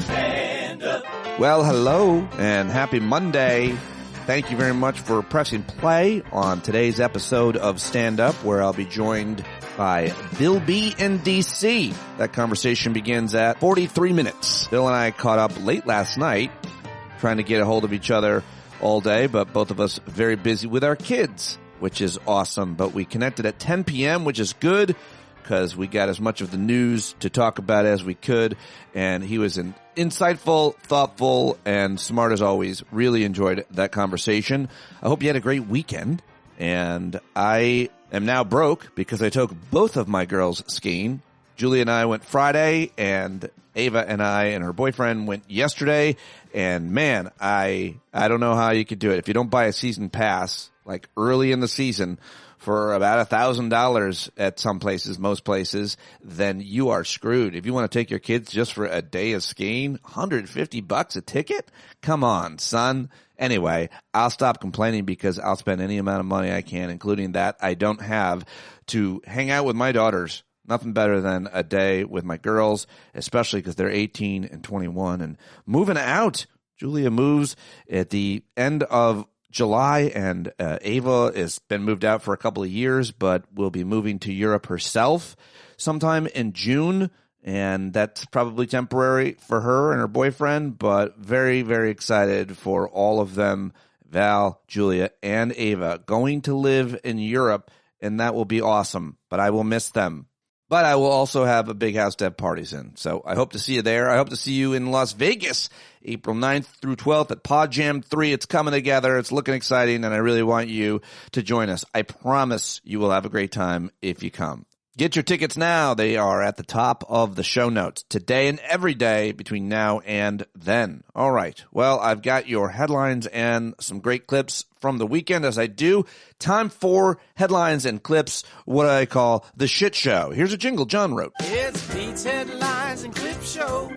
Stand up. Well, hello and happy Monday. Thank you very much for pressing play on today's episode of Stand Up, where I'll be joined by Bill B in D.C. That conversation begins at 43 minutes. Bill and I caught up late last night, trying to get a hold of each other all day, but both of us very busy with our kids, which is awesome. But we connected at 10 p.m., which is good, because we got as much of the news to talk about as we could, and he was insightful, thoughtful, and smart as always. Really enjoyed that conversation. I hope you had a great weekend, and I am now broke because I took both of my girls skiing. Julia and I went Friday, and Ava and I and her boyfriend went yesterday, and man, I don't know how you could do it. If you don't buy a season pass, like early in the season, for about $1,000 at some places, most places, then you are screwed. If you want to take your kids just for a day of skiing, $150 a ticket? Come on, son. Anyway, I'll stop complaining because I'll spend any amount of money I can, including that I don't have, to hang out with my daughters. Nothing better than a day with my girls, especially because they're 18 and 21 and moving out. Julia moves at the end of July, and Ava has been moved out for a couple of years, but will be moving to Europe herself sometime in June, and that's probably temporary for her and her boyfriend, but very, very excited for all of them, Val, Julia, and Ava, going to live in Europe, and that will be awesome, but I will miss them. But I will also have a big house to have parties in. So I hope to see you there. I hope to see you in Las Vegas, April 9th through 12th at Podjam 3. It's coming together. It's looking exciting, and I really want you to join us. I promise you will have a great time if you come. Get your tickets now. They are at the top of the show notes today and every day between now and then. All right. Well, I've got your headlines and some great clips from the weekend, as I do. Time for headlines and clips, what I call the shit show. Here's a jingle John wrote. It's Pete's Headlines and Clip Show.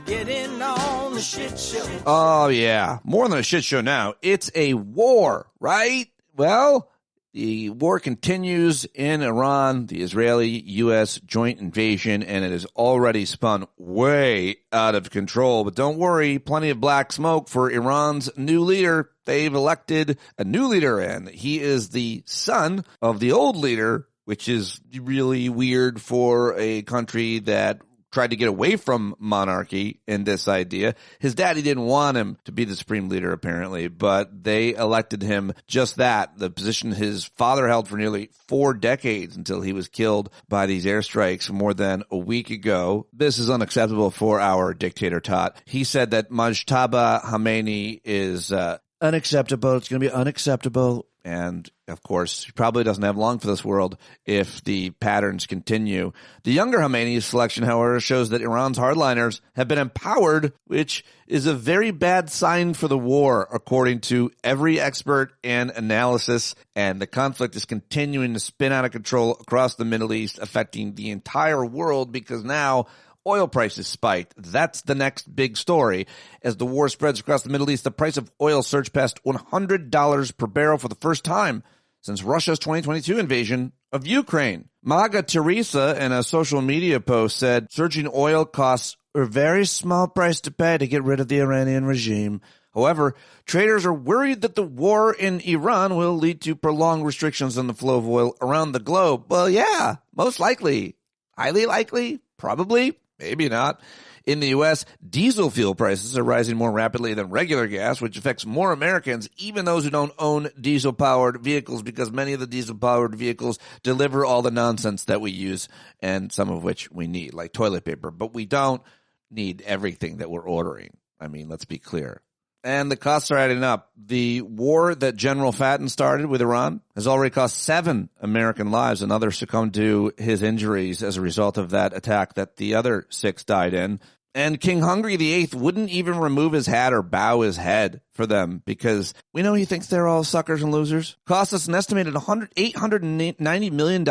Get in on the shit show. Oh, yeah. More than a shit show now. It's a war, right? Well, the war continues in Iran, the Israeli-U.S. joint invasion, and it has already spun way out of control. But don't worry, plenty of black smoke for Iran's new leader. They've elected a new leader, and he is the son of the old leader, which is really weird for a country that tried to get away from monarchy in this idea. His daddy didn't want him to be the supreme leader, apparently, but they elected him just that, the position his father held for nearly 4 decades until he was killed by these airstrikes more than a week ago. This is unacceptable for our dictator, Tot. He said that Mojtaba Khomeini is unacceptable. It's going to be unacceptable. And, of course, he probably doesn't have long for this world if the patterns continue. The younger Khomeini's selection, however, shows that Iran's hardliners have been empowered, which is a very bad sign for the war, according to every expert and analysis. And the conflict is continuing to spin out of control across the Middle East, affecting the entire world because now oil prices spiked. That's the next big story. As the war spreads across the Middle East, the price of oil surged past $100 per barrel for the first time since Russia's 2022 invasion of Ukraine. Maga Teresa, in a social media post, said surging oil costs are a very small price to pay to get rid of the Iranian regime. However, traders are worried that the war in Iran will lead to prolonged restrictions on the flow of oil around the globe. Well, yeah, most likely. Highly likely. Probably. Maybe not. In the U.S., diesel fuel prices are rising more rapidly than regular gas, which affects more Americans, even those who don't own diesel-powered vehicles, because many of the diesel-powered vehicles deliver all the nonsense that we use, and some of which we need, like toilet paper. But we don't need everything that we're ordering. I mean, let's be clear. And the costs are adding up. The war that General Fatton started with Iran has already cost 7 American lives, and others succumbed to his injuries as a result of that attack that the other 6 died in. And King Hungary VIII wouldn't even remove his hat or bow his head for them because we know he thinks they're all suckers and losers. Cost us an estimated $890 million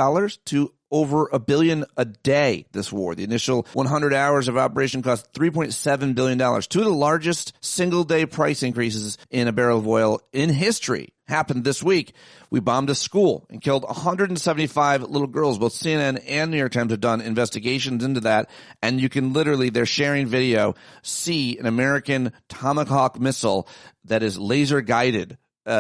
to over $1 billion a day, this war. The initial 100 hours of operation cost $3.7 billion. Two of the largest single-day price increases in a barrel of oil in history happened this week. We bombed a school and killed 175 little girls. Both CNN and New York Times have done investigations into that, and you can literally, they're sharing video, see an American Tomahawk missile that is laser-guided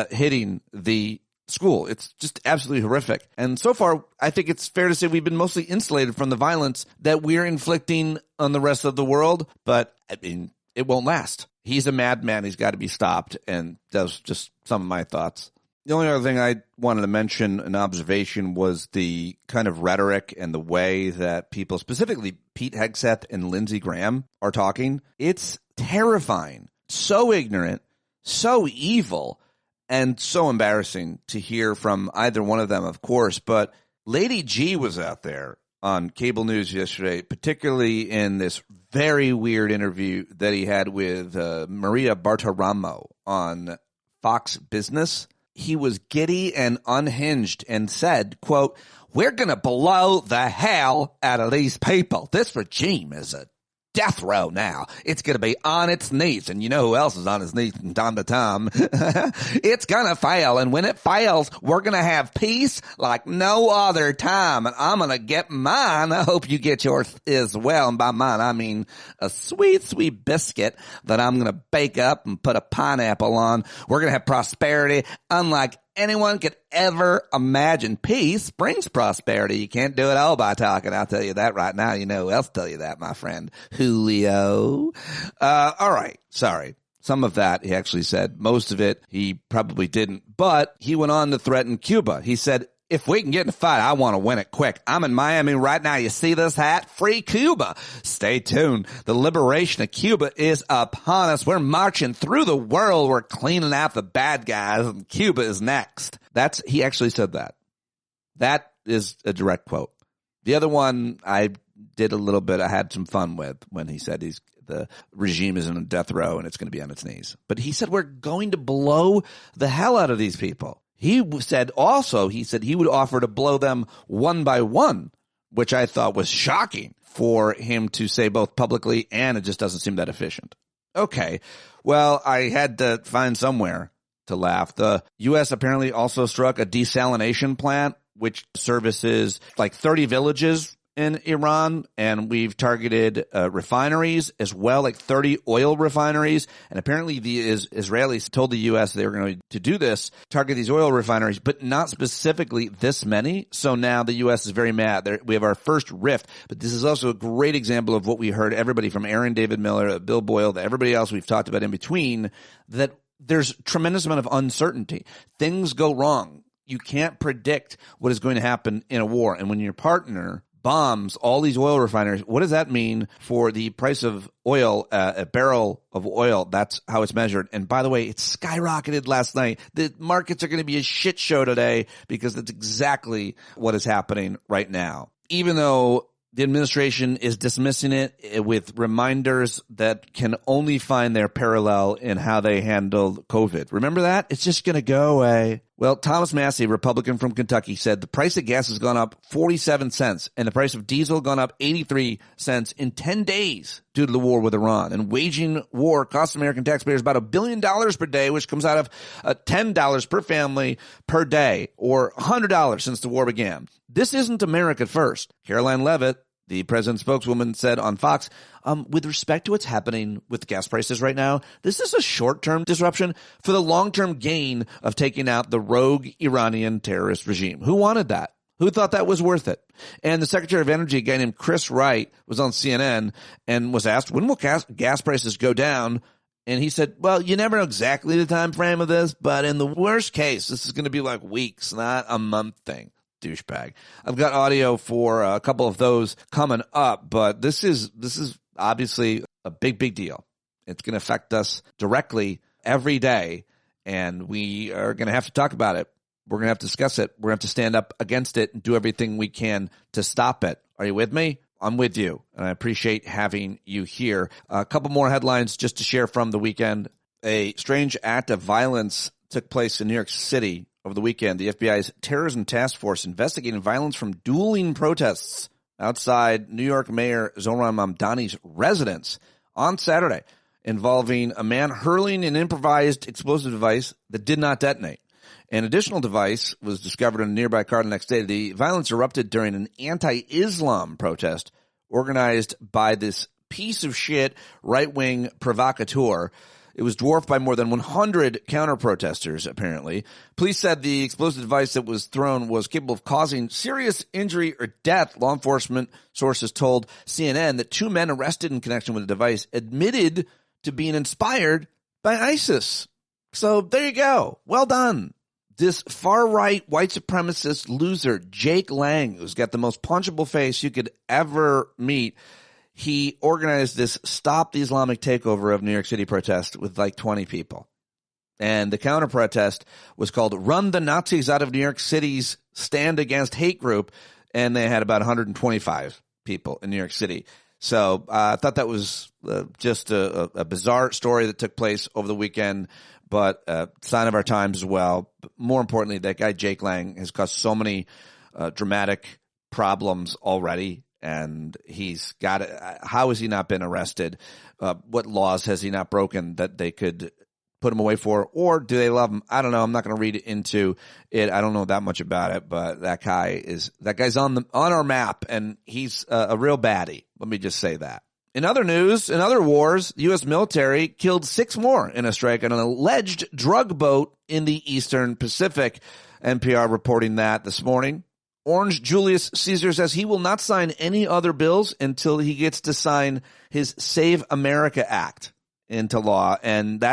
hitting the school. It's just absolutely horrific. And so far, I think it's fair to say we've been mostly insulated from the violence that we're inflicting on the rest of the world, but I mean, it won't last. He's a madman. He's got to be stopped. And that's just some of my thoughts. The only other thing I wanted to mention, an observation, was the kind of rhetoric and the way that people, specifically Pete Hegseth and Lindsey Graham, are talking. It's terrifying. So ignorant, so evil, and so embarrassing to hear from either one of them, of course. But Lady G was out there on cable news yesterday, particularly in this very weird interview that he had with Maria Bartiromo on Fox Business. He was giddy and unhinged and said, quote, "We're going to blow the hell out of these people. This regime is a death row now. It's going to be on its knees." And you know who else is on his knees from time to time? It's going to fail. And when it fails, we're going to have peace like no other time. And I'm going to get mine. I hope you get yours as well. And by mine, I mean a sweet, sweet biscuit that I'm going to bake up and put a pineapple on. We're going to have prosperity unlike anyone could ever imagine. Peace brings prosperity. You can't do it all by talking. I'll tell you that right now. You know who else tell you that, my friend? Julio. All right. Sorry. Some of that he actually said. Most of it he probably didn't. But he went on to threaten Cuba. He said, "If we can get in a fight, I want to win it quick. I'm in Miami right now. You see this hat? Free Cuba." Stay tuned. The liberation of Cuba is upon us. We're marching through the world. We're cleaning out the bad guys, and Cuba is next. He actually said that. That is a direct quote. The other one I did a little bit, I had some fun with when he said the regime is in a death row and it's going to be on its knees. But he said we're going to blow the hell out of these people. He said he would offer to blow them one by one, which I thought was shocking for him to say both publicly, and it just doesn't seem that efficient. Okay, well, I had to find somewhere to laugh. The U.S. apparently also struck a desalination plant, which services like 30 villages in Iran, and we've targeted refineries as well, like 30 oil refineries. And apparently the Israelis told the U.S. they were going to do this, target these oil refineries, but not specifically this many. So now the U.S. is very mad. We have our first rift, but this is also a great example of what we heard everybody from Aaron David Miller, Bill Boyle, everybody else we've talked about in between, that there's a tremendous amount of uncertainty. Things go wrong. You can't predict what is going to happen in a war. And when your partner bombs all these oil refineries, what does that mean for the price of oil, a barrel of oil? That's how it's measured. And by the way, it skyrocketed last night. The markets are going to be a shit show today because that's exactly what is happening right now. Even though the administration is dismissing it with reminders that can only find their parallel in how they handled COVID. Remember that? It's just going to go away. Well, Thomas Massey, Republican from Kentucky, said the price of gas has gone up 47 cents and the price of diesel gone up 83 cents in 10 days due to the war with Iran. And waging war costs American taxpayers about $1 billion per day, which comes out of $10 per family per day, or $100 since the war began. This isn't America first. Caroline Leavitt, the president's spokeswoman, said on Fox, with respect to what's happening with gas prices right now, this is a short-term disruption for the long-term gain of taking out the rogue Iranian terrorist regime. Who wanted that? Who thought that was worth it? And the Secretary of Energy, a guy named Chris Wright, was on CNN and was asked, when will gas prices go down? And he said, well, you never know exactly the time frame of this, but in the worst case, this is going to be like weeks, not a month thing. Douchebag. I've got audio for a couple of those coming up, but this is obviously a big deal. It's going to affect us directly every day, and we are going to have to talk about it. We're going to have to discuss it. We're going to have to stand up against it and do everything we can to stop it. Are you with me? I'm with you, and I appreciate having you here. A couple more headlines just to share from the weekend. A strange act of violence took place in New York City over the weekend. The FBI's Terrorism Task Force investigating violence from dueling protests outside New York Mayor Zohran Mamdani's residence on Saturday, involving a man hurling an improvised explosive device that did not detonate. An additional device was discovered in a nearby car the next day. The violence erupted during an anti-Islam protest organized by this piece of shit right-wing provocateur. It was dwarfed by more than 100 counter-protesters, apparently. Police said the explosive device that was thrown was capable of causing serious injury or death. Law enforcement sources told CNN that 2 men arrested in connection with the device admitted to being inspired by ISIS. So there you go. Well done. This far-right white supremacist loser, Jake Lang, who's got the most punchable face you could ever meet, he organized this Stop the Islamic Takeover of New York City protest with like 20 people. And the counter-protest was called Run the Nazis Out of New York City's Stand Against Hate group, and they had about 125 people in New York City. So I thought that was just a bizarre story that took place over the weekend, but a sign of our times as well. But more importantly, that guy Jake Lang has caused so many dramatic problems already. And he's got how has he not been arrested? What laws has he not broken that they could put him away for? Or do they love him? I don't know. I'm not going to read into it. I don't know that much about it, but that guy's on our map, and he's a real baddie. Let me just say that. In other news, in other wars, the U.S. military killed 6 more in a strike on an alleged drug boat in the Eastern Pacific. NPR reporting that this morning. Orange Julius Caesar says he will not sign any other bills until he gets to sign his Save America Act into law. And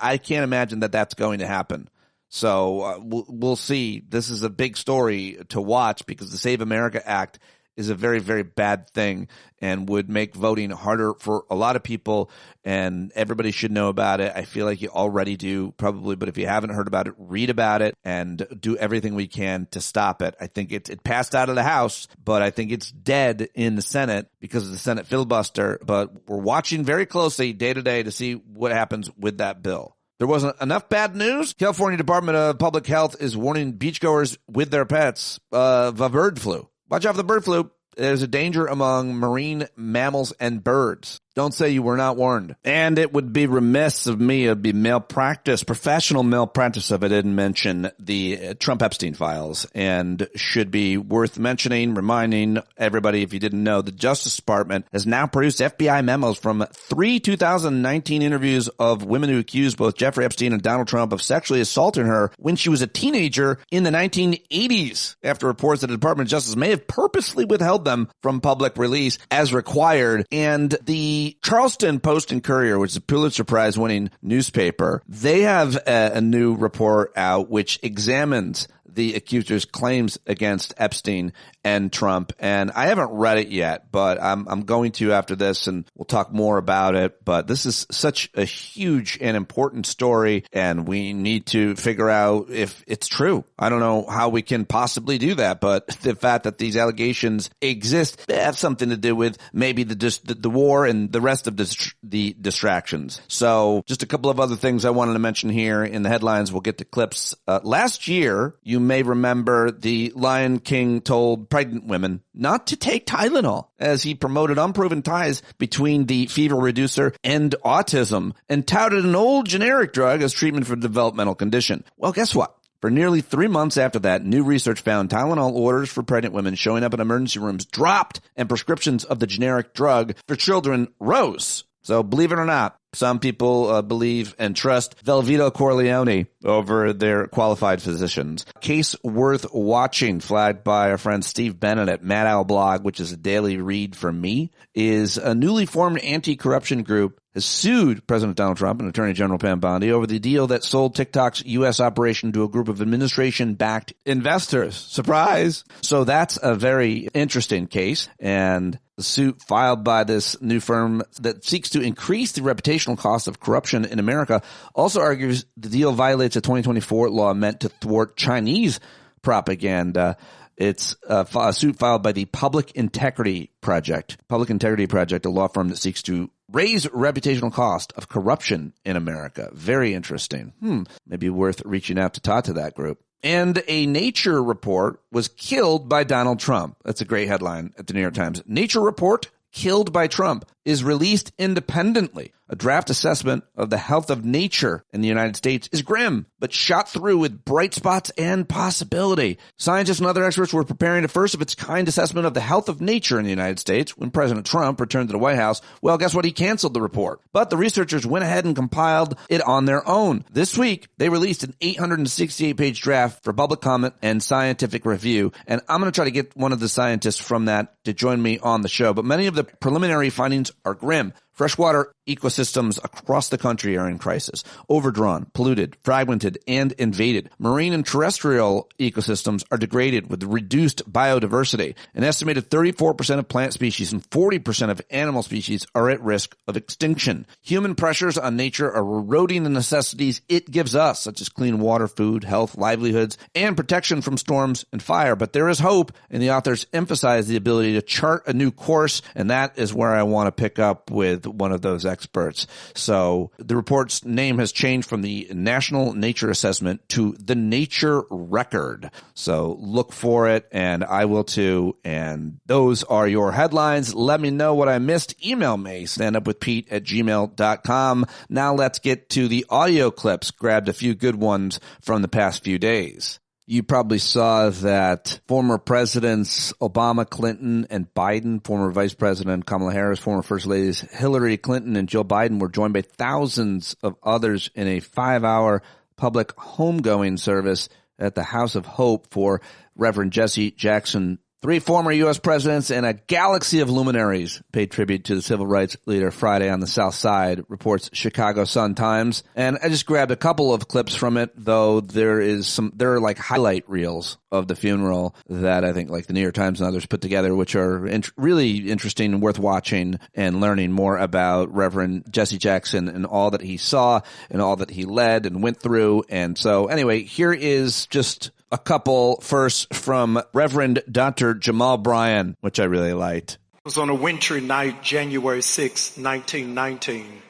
I can't imagine that that's going to happen. So we'll see. This is a big story to watch because the Save America Act is a very, very bad thing and would make voting harder for a lot of people, and everybody should know about it. I feel like you already do probably, but if you haven't heard about it, read about it and do everything we can to stop it. I think it passed out of the House, but I think it's dead in the Senate because of the Senate filibuster, but we're watching very closely day to day to see what happens with that bill. There wasn't enough bad news. California Department of Public Health is warning beachgoers with their pets of a bird flu. Watch out for the bird flu. There's a danger among marine mammals and birds. Don't say you were not warned. And it would be remiss of me, it would be malpractice, professional malpractice if I didn't mention the Trump Epstein files, and should be worth mentioning, reminding everybody, if you didn't know, the Justice Department has now produced FBI memos from 3 2019 interviews of women who accused both Jeffrey Epstein and Donald Trump of sexually assaulting her when she was a teenager in the 1980s, after reports that the Department of Justice may have purposely withheld them from public release as required. And the Charleston Post and Courier, which is a Pulitzer Prize winning newspaper, they have a new report out which examines the accuser's claims against Epstein and Trump. And I haven't read it yet, but I'm going to after this, and we'll talk more about it. But this is such a huge and important story, and we need to figure out if it's true. I don't know how we can possibly do that, but the fact that these allegations exist, they have something to do with maybe the war and the rest of the distractions. So just a couple of other things I wanted to mention here in the headlines. We'll get to clips. Last year, you may remember the Lion King told pregnant women not to take Tylenol, as he promoted unproven ties between the fever reducer and autism and touted an old generic drug as treatment for a developmental condition. Well, guess what? For nearly 3 months after that, new research found Tylenol orders for pregnant women showing up in emergency rooms dropped, and prescriptions of the generic drug for children rose. So believe it or not, some people believe and trust Velveeta Corleone over their qualified physicians. Case worth watching, flagged by our friend Steve Bennett at Mad Owl Blog, which is a daily read for me, is a newly formed anti-corruption group has sued President Donald Trump and Attorney General Pam Bondi over the deal that sold TikTok's U.S. operation to a group of administration-backed investors. Surprise! So that's a very interesting case, and the suit filed by this new firm that seeks to increase the reputational cost of corruption in America also argues the deal violates a 2024 law meant to thwart Chinese propaganda. It's a suit filed by the Public Integrity Project. Public Integrity Project, a law firm that seeks to raise reputational cost of corruption in America. Very interesting. Maybe worth reaching out to talk to that group. And a Nature report was killed by Donald Trump. That's a great headline at the New York Times. Nature report killed by Trump is released independently. A draft assessment of the health of nature in the United States is grim, but shot through with bright spots and possibility. Scientists and other experts were preparing a first-of-its-kind assessment of the health of nature in the United States when President Trump returned to the White House. Well, guess what? He canceled the report. But the researchers went ahead and compiled it on their own. This week, they released an 868-page draft for public comment and scientific review, and I'm going to try to get one of the scientists from that to join me on the show. But many of the preliminary findings are grim. Freshwater ecosystems across the country are in crisis, overdrawn, polluted, fragmented, and invaded. Marine and terrestrial ecosystems are degraded with reduced biodiversity. An estimated 34% of plant species and 40% of animal species are at risk of extinction. Human pressures on nature are eroding the necessities it gives us, such as clean water, food, health, livelihoods, and protection from storms and fire. But there is hope, and the authors emphasize the ability to chart a new course, and that is where I want to pick up with one of those experts. So the report's name has changed from the National Nature Assessment to the Nature Record. So look for it, and I will too. And those are your headlines. Let me know what I missed. Email me, standupwithpete@gmail.com. Now let's get to the audio clips. Grabbed a few good ones from the past few days. You probably saw that former presidents Obama, Clinton, and Biden, former Vice President Kamala Harris, former First Ladies Hillary Clinton and Joe Biden were joined by thousands of others in a 5-hour public homegoing service at the House of Hope for Reverend Jesse Jackson. 3 former U.S. presidents and a galaxy of luminaries paid tribute to the civil rights leader Friday on the South Side, reports Chicago Sun-Times. And I just grabbed a couple of clips from it, though there are like highlight reels of the funeral that I think like the New York Times and others put together, which are really interesting and worth watching and learning more about Reverend Jesse Jackson and all that he saw and all that he led and went through. And so anyway, here is just a couple first from Reverend Dr. Jamal Bryan, which I really liked. It was on a wintry night, January 6, 1919.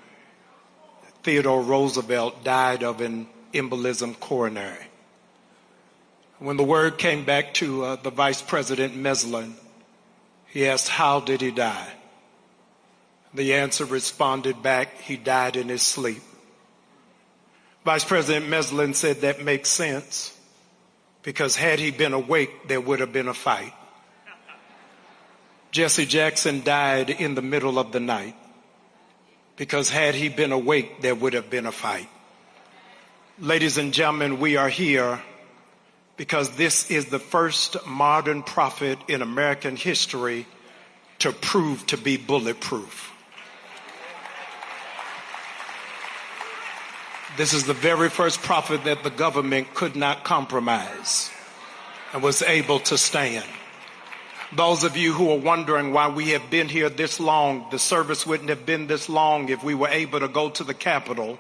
Theodore Roosevelt died of an embolism coronary. When the word came back to the Vice President Meslin, he asked, how did he die? The answer responded back, he died in his sleep. Vice President Meslin said that makes sense, because had he been awake, there would have been a fight. Jesse Jackson died in the middle of the night, because had he been awake, there would have been a fight. Ladies and gentlemen, we are here because this is the first modern prophet in American history to prove to be bulletproof. This is the very first prophet that the government could not compromise and was able to stand. Those of you who are wondering why we have been here this long, the service wouldn't have been this long if we were able to go to the Capitol,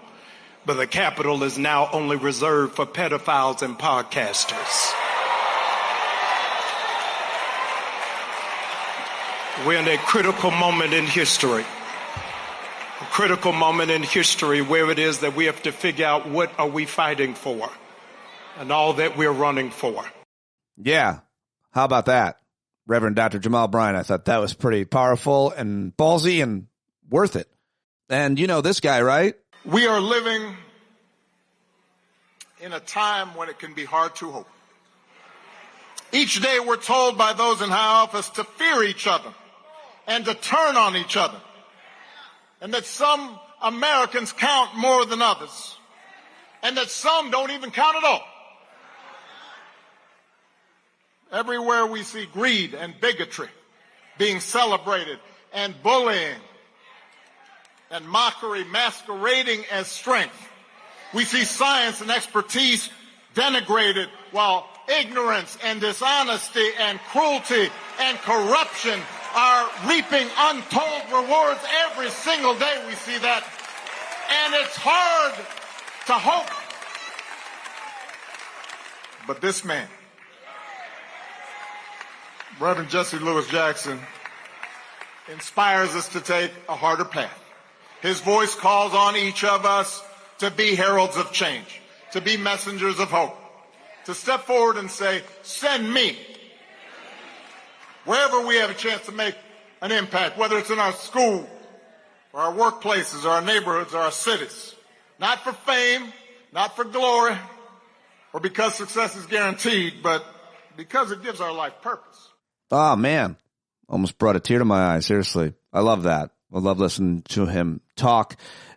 but the Capitol is now only reserved for pedophiles and podcasters. We're in a critical moment in history. A critical moment in history where it is that we have to figure out what are we fighting for and all that we're running for. Yeah. How about that? Reverend Dr. Jamal Bryan. I thought that was pretty powerful and ballsy and worth it. And you know this guy, right? We are living in a time when it can be hard to hope. Each day we're told by those in high office to fear each other and to turn on each other, and that some Americans count more than others, and that some don't even count at all. Everywhere we see greed and bigotry being celebrated, and bullying and mockery masquerading as strength. We see science and expertise denigrated, while ignorance and dishonesty and cruelty and corruption are reaping untold rewards. Every single day we see that, and it's hard to hope. But this man Reverend Jesse Lewis Jackson inspires us to take a harder path. His voice calls on each of us to be heralds of change, to be messengers of hope, to step forward and say, send me. Wherever we have a chance to make an impact, whether it's in our school or our workplaces or our neighborhoods or our cities, not for fame, not for glory, or because success is guaranteed, but because it gives our life purpose. Oh, man. Almost brought a tear to my eye. Seriously. I love that. I love listening to him talk,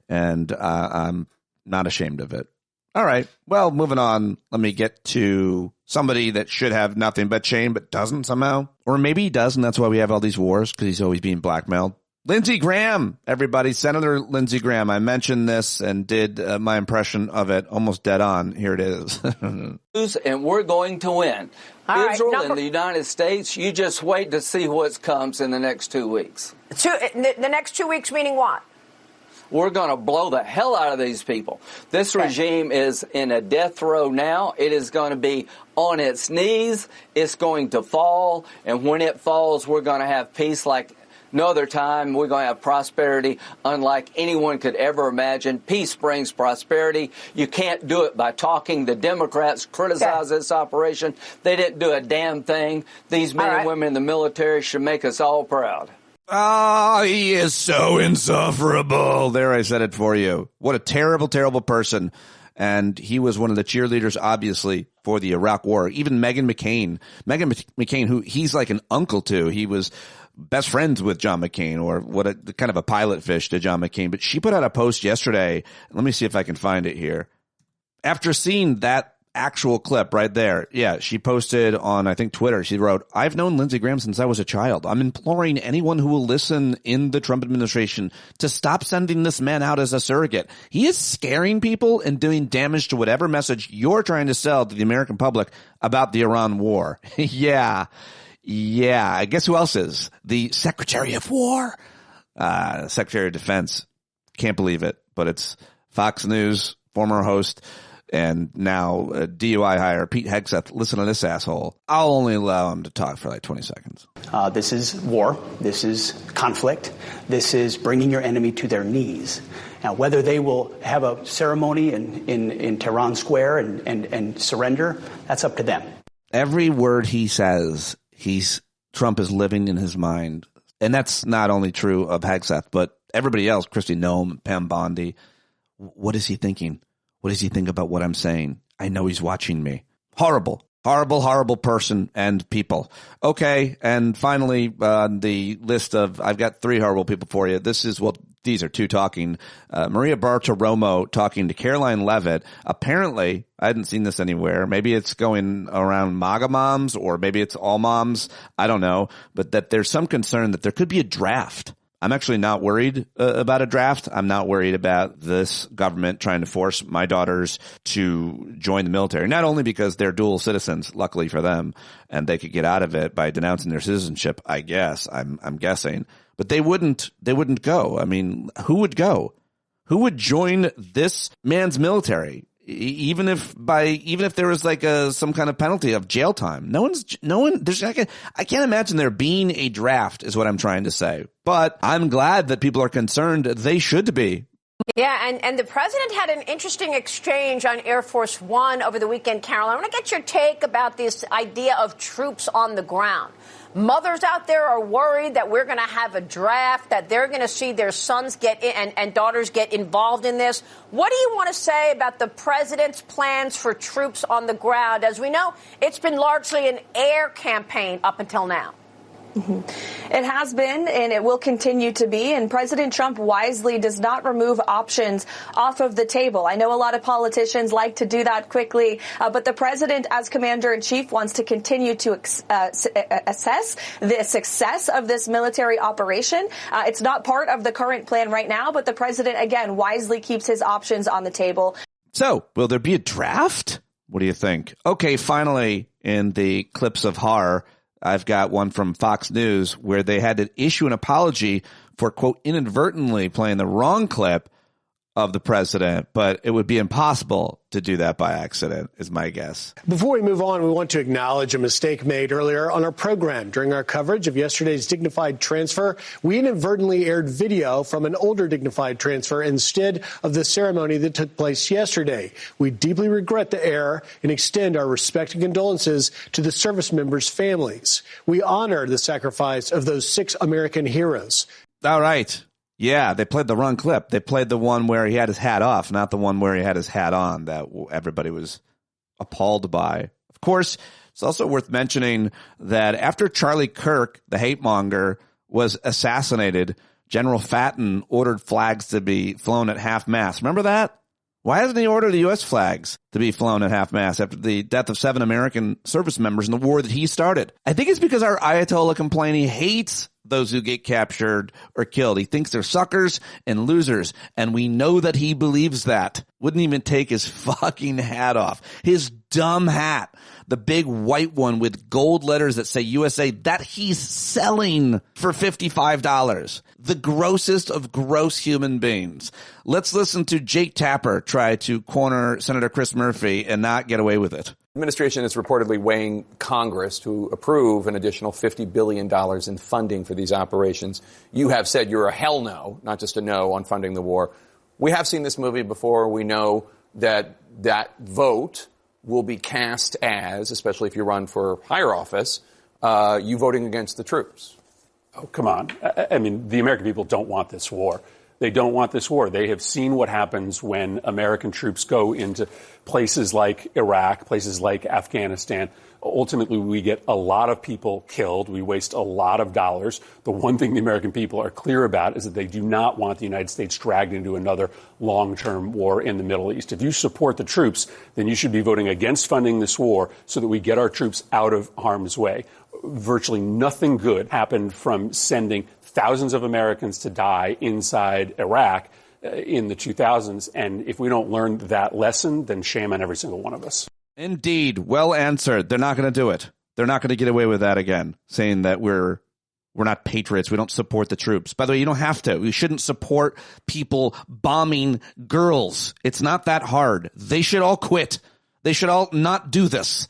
and I'm not ashamed of it. All right. Well, moving on. Let me get to somebody that should have nothing but shame, but doesn't somehow. Or maybe he does, and that's why we have all these wars, because he's always being blackmailed. Lindsey Graham, everybody. Senator Lindsey Graham. I mentioned this and did my impression of it almost dead on. Here it is. And we're going to win. All Israel right, and the United States, you just wait to see what comes in the next 2 weeks. The next 2 weeks meaning what? We're going to blow the hell out of these people. This regime is in a death row now. It is going to be on its knees. It's going to fall. And when it falls, we're going to have peace like no other time. We're going to have prosperity unlike anyone could ever imagine. Peace brings prosperity. You can't do it by talking. The Democrats criticize this operation. They didn't do a damn thing. These men and women in the military should make us all proud. Oh, he is so insufferable. There, I said it for you. What a terrible, terrible person. And he was one of the cheerleaders, obviously, for the Iraq War. Even Meghan McCain, who he's like an uncle to. He was best friends with John McCain, or kind of a pilot fish to John McCain. But she put out a post yesterday. Let me see if I can find it here. After seeing that actual clip right there, she posted on, I think, Twitter. She wrote, I've known Lindsey Graham since I was a child. I'm imploring anyone who will listen in the Trump administration to stop sending this man out as a surrogate. He is scaring people and doing damage to whatever message you're trying to sell to the American public about the Iran war. Yeah. I guess who else is? The Secretary of War, Secretary of Defense. Can't believe it, but it's Fox News, former host, and now DUI hire Pete Hegseth. Listen to this asshole. I'll only allow him to talk for like 20 seconds. This is war. This is conflict. This is bringing your enemy to their knees. Now, whether they will have a ceremony in Tehran Square and surrender, that's up to them. Every word he says, Trump is living in his mind. And that's not only true of Hegseth, but everybody else, Kristi Noem, Pam Bondi. What is he thinking? What does he think about what I'm saying? I know he's watching me. Horrible, horrible, horrible person and people. Okay, and finally, the list of, I've got 3 horrible people for you. These are 2 talking. Maria Bartiromo talking to Caroline Leavitt. Apparently, I hadn't seen this anywhere. Maybe it's going around MAGA moms, or maybe it's all moms. I don't know. But that there's some concern that there could be a draft. I'm actually not worried about a draft. I'm not worried about this government trying to force my daughters to join the military. Not only because they're dual citizens, luckily for them, and they could get out of it by denouncing their citizenship, I guess. I'm guessing. But they wouldn't go. I mean, who would go? Who would join this man's military? Even if there was like some kind of penalty of jail time. I can't imagine there being a draft is what I'm trying to say. But I'm glad that people are concerned. They should be. Yeah, and the president had an interesting exchange on Air Force One over the weekend, Carol. I want to get your take about this idea of troops on the ground. Mothers out there are worried that we're going to have a draft, that they're going to see their sons get in and daughters get involved in this. What do you want to say about the president's plans for troops on the ground? As we know, it's been largely an air campaign up until now. It has been, and it will continue to be, and President Trump wisely does not remove options off of the table. I know a lot of politicians like to do that quickly, but the president, as commander-in-chief, wants to continue to assess the success of this military operation. It's not part of the current plan right now, but the president, again, wisely keeps his options on the table. So, will there be a draft? What do you think? Okay, finally, in the clips of horror, I've got one from Fox News where they had to issue an apology for, quote, inadvertently playing the wrong clip of the president, but it would be impossible to do that by accident, is my guess. Before we move on, we want to acknowledge a mistake made earlier on our program. During our coverage of yesterday's dignified transfer, we inadvertently aired video from an older dignified transfer instead of the ceremony that took place yesterday. We deeply regret the error and extend our respect and condolences to the service members' families. We honor the sacrifice of those 6 American heroes. All right. Yeah, they played the wrong clip. They played the one where he had his hat off, not the one where he had his hat on that everybody was appalled by. Of course, it's also worth mentioning that after Charlie Kirk, the hate monger, was assassinated, General Patton ordered flags to be flown at half-mast. Remember that? Why hasn't he ordered the U.S. flags to be flown at half-mast after the death of 7 American service members in the war that he started? I think it's because our Ayatollah Khomeini hates those who get captured or killed. He thinks they're suckers and losers, and we know that he believes that. Wouldn't even take his fucking hat off. His dumb hat, the big white one with gold letters that say USA, that he's selling for $55. The grossest of gross human beings. Let's listen to Jake Tapper try to corner Senator Chris Murphy and not get away with it. The administration is reportedly weighing Congress to approve an additional $50 billion in funding for these operations. You have said you're a hell no, not just a no, on funding the war. We have seen this movie before. We know that that vote will be cast as, especially if you run for higher office, you voting against the troops. Oh, come on. I mean, the American people don't want this war. They don't want this war. They have seen what happens when American troops go into places like Iraq, places like Afghanistan. Ultimately, we get a lot of people killed. We waste a lot of dollars. The one thing the American people are clear about is that they do not want the United States dragged into another long-term war in the Middle East. If you support the troops, then you should be voting against funding this war so that we get our troops out of harm's way. Virtually nothing good happened from sending thousands of Americans to die inside Iraq in the 2000s. And if we don't learn that lesson, then shame on every single one of us. Indeed. Well answered. They're not going to do it. They're not going to get away with that again, saying that we're not patriots. We don't support the troops. By the way, you don't have to. We shouldn't support people bombing girls. It's not that hard. They should all quit. They should all not do this.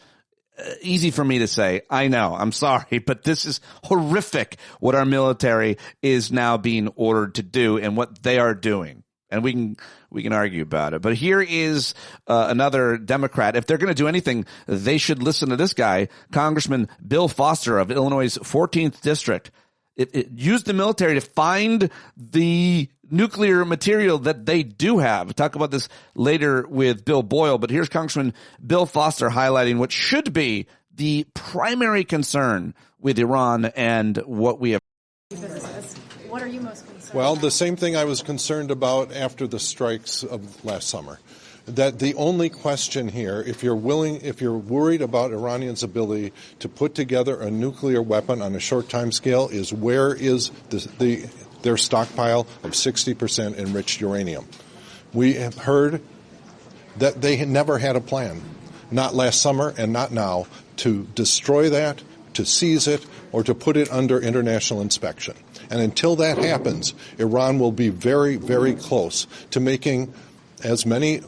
Easy for me to say. I know. I'm sorry, but this is horrific what our military is now being ordered to do and what they are doing. And we can argue about it. But here is another Democrat. If they're going to do anything, they should listen to this guy, Congressman Bill Foster of Illinois' 14th District. It used the military to find the nuclear material that they do have. We'll talk about this later with Bill Boyle, but here's Congressman Bill Foster highlighting what should be the primary concern with Iran and what we have. What are you most concerned about? Well, the same thing I was concerned about after the strikes of last summer. That the only question here, if you're worried about Iranians' ability to put together a nuclear weapon on a short time scale, is where is their stockpile of 60% enriched uranium. We have heard that they had never had a plan, not last summer and not now, to destroy that, to seize it, or to put it under international inspection. And until that happens, Iran will be very, very close to making, as many,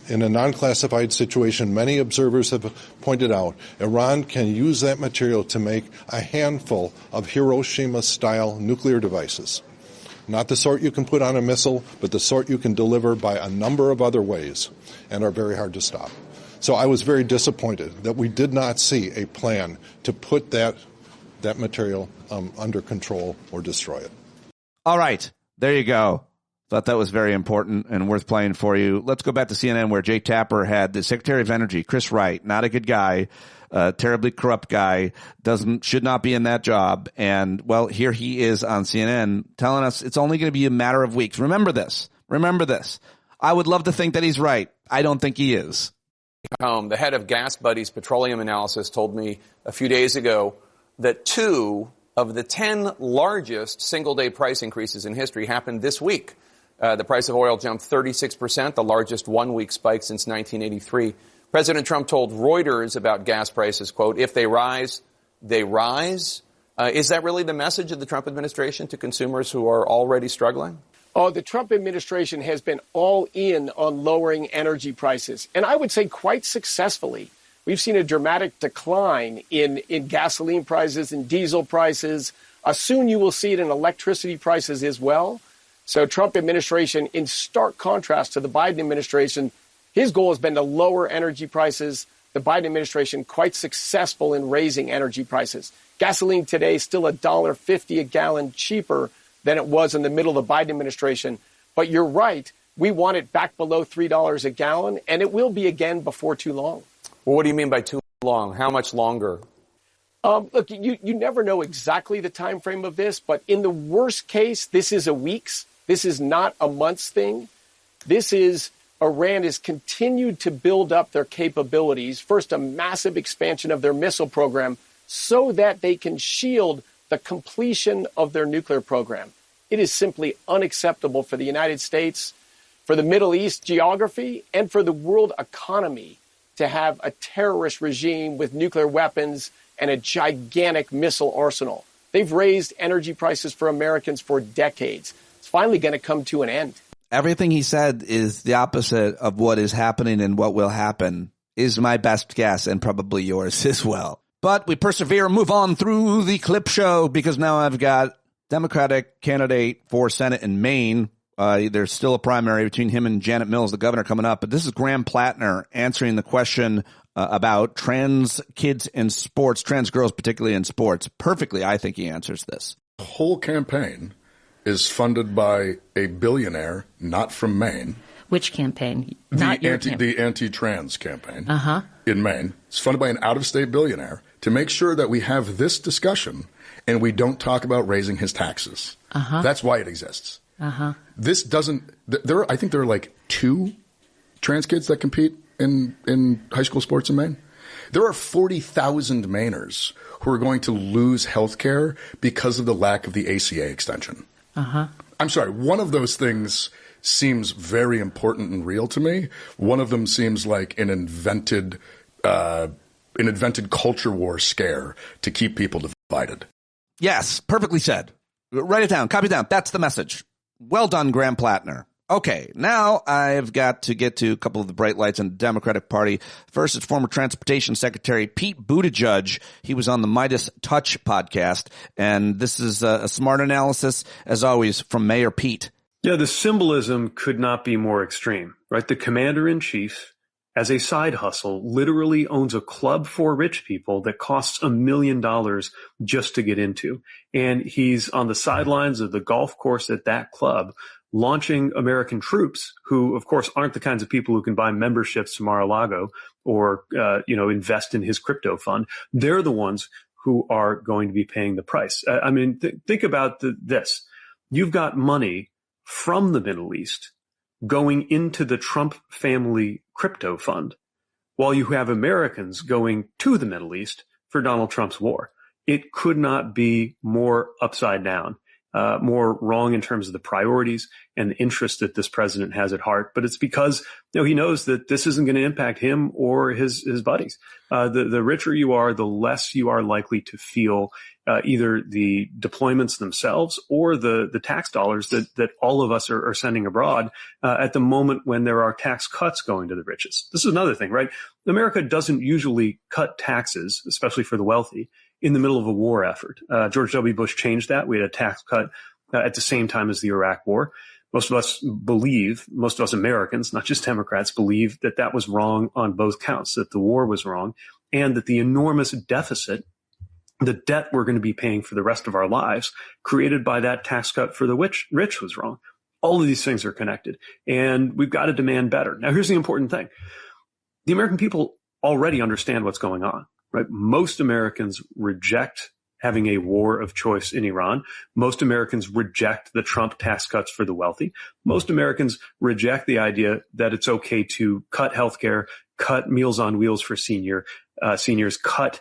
in a non-classified situation, many observers have pointed out, Iran can use that material to make a handful of Hiroshima-style nuclear devices. Not the sort you can put on a missile, but the sort you can deliver by a number of other ways and are very hard to stop. So I was very disappointed that we did not see a plan to put that material under control or destroy it. All right. There you go. Thought that was very important and worth playing for you. Let's go back to CNN where Jake Tapper had the Secretary of Energy, Chris Wright, not a good guy, terribly corrupt guy, should not be in that job. And, well, here he is on CNN telling us it's only going to be a matter of weeks. Remember this. I would love to think that he's right. I don't think he is. The head of Gas Buddy's petroleum analysis told me a few days ago that 2 of the 10 largest single-day price increases in history happened this week. The price of oil jumped 36%, the largest one-week spike since 1983. President Trump told Reuters about gas prices, quote, if they rise, they rise. Is that really the message of the Trump administration to consumers who are already struggling? Oh, the Trump administration has been all in on lowering energy prices, and I would say quite successfully. We've seen a dramatic decline in gasoline prices and diesel prices. Soon you will see it in electricity prices as well. So Trump administration, in stark contrast to the Biden administration, his goal has been to lower energy prices. The Biden administration quite successful in raising energy prices. Gasoline today is still $1.50 a gallon cheaper than it was in the middle of the Biden administration. But you're right. We want it back below $3 a gallon, and it will be again before too long. Well, what do you mean by too long? How much longer? Look, you never know exactly the time frame of this, but in the worst case, this is a week's. This is not a month's thing. This is Iran has continued to build up their capabilities. First, a massive expansion of their missile program so that they can shield the completion of their nuclear program. It is simply unacceptable for the United States, for the Middle East geography, and for the world economy to have a terrorist regime with nuclear weapons and a gigantic missile arsenal. They've raised energy prices for Americans for decades. It's finally going to come to an end. Everything he said is the opposite of what is happening and what will happen, is my best guess, and probably yours as well. But we persevere and move on through the clip show, because now I've got Democratic candidate for Senate in Maine. There's still a primary between him and Janet Mills, the governor, coming up. But this is Graham Plattner answering the question about trans kids in sports, trans girls particularly in sports. Perfectly, I think he answers this. The whole campaign is funded by a billionaire not from Maine. Which campaign? The anti-trans campaign in Maine. It's funded by an out-of-state billionaire to make sure that we have this discussion and we don't talk about raising his taxes. That's why it exists. This doesn't – I think there are like 2 trans kids that compete in high school sports in Maine. There are 40,000 Mainers who are going to lose health care because of the lack of the ACA extension. I'm sorry, one of those things seems very important and real to me. One of them seems like an invented culture war scare to keep people divided. Yes, perfectly said. Write it down. Copy it down. That's the message. Well done, Graham Plattner. Okay, now I've got to get to a couple of the bright lights in the Democratic Party. First is former Transportation Secretary Pete Buttigieg. He was on the Midas Touch podcast, and this is a smart analysis, as always, from Mayor Pete. Yeah, the symbolism could not be more extreme, right? The commander-in-chief, as a side hustle, literally owns a club for rich people that costs $1 million just to get into. And he's on the sidelines of the golf course at that club, launching American troops who, of course, aren't the kinds of people who can buy memberships to Mar-a-Lago or, invest in his crypto fund. They're the ones who are going to be paying the price. Think about this. You've got money from the Middle East going into the Trump family crypto fund, while you have Americans going to the Middle East for Donald Trump's war. It could not be more upside down. More wrong in terms of the priorities and the interest that this president has at heart. But it's because he knows that this isn't going to impact him or his buddies. The richer you are, the less you are likely to feel either the deployments themselves or the tax dollars that all of us are sending abroad at the moment when there are tax cuts going to the richest. This is another thing, right? America doesn't usually cut taxes, especially for the wealthy, in the middle of a war effort. George W. Bush changed that. We had a tax cut at the same time as the Iraq war. Most of us Americans, not just Democrats, believe that that was wrong on both counts, that the war was wrong, and that the enormous deficit, the debt we're going to be paying for the rest of our lives, created by that tax cut for the rich was wrong. All of these things are connected, and we've got to demand better. Now, here's the important thing. The American people already understand what's going on. Right? Most Americans reject having a war of choice in Iran. Most Americans reject the Trump tax cuts for the wealthy. Most Americans reject the idea that it's okay to cut healthcare, cut Meals on Wheels for seniors, cut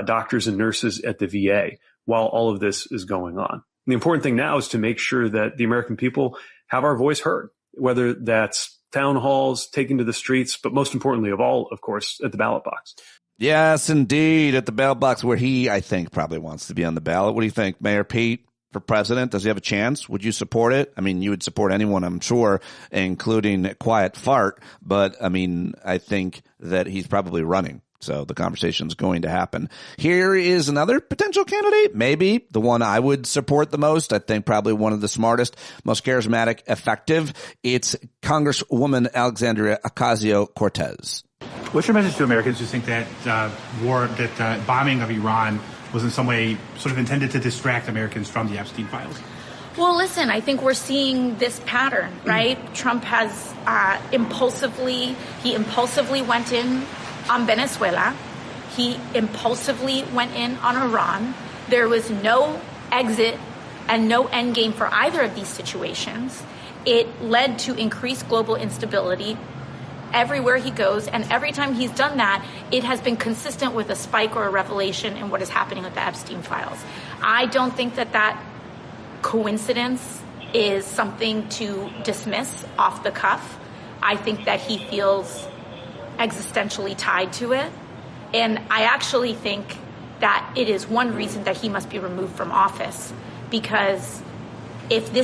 doctors and nurses at the VA while all of this is going on. The important thing now is to make sure that the American people have our voice heard, whether that's town halls, taken to the streets, but most importantly of all, of course, at the ballot box. Yes, indeed, at the ballot box where he, I think, probably wants to be on the ballot. What do you think, Mayor Pete? for president? Does he have a chance? Would you support it? I mean, you would support anyone, I'm sure, including Quiet Fart. But, I mean, I think that he's probably running. So the conversation's going to happen. Here is another potential candidate, maybe the one I would support the most. I think probably one of the smartest, most charismatic, effective. It's Congresswoman Alexandria Ocasio-Cortez. What's your message to Americans who think that bombing of Iran was in some way sort of intended to distract Americans from the Epstein files? Well, listen, I think we're seeing this pattern, right? Trump has impulsively went in on Venezuela. He impulsively went in on Iran. There was no exit and no end game for either of these situations. It led to increased global instability everywhere he goes, and every time he's done that, it has been consistent with a spike or a revelation in what is happening with the Epstein files. I don't think that coincidence is something to dismiss off the cuff. I think that he feels existentially tied to it, and I actually think that it is one reason that he must be removed from office, because if the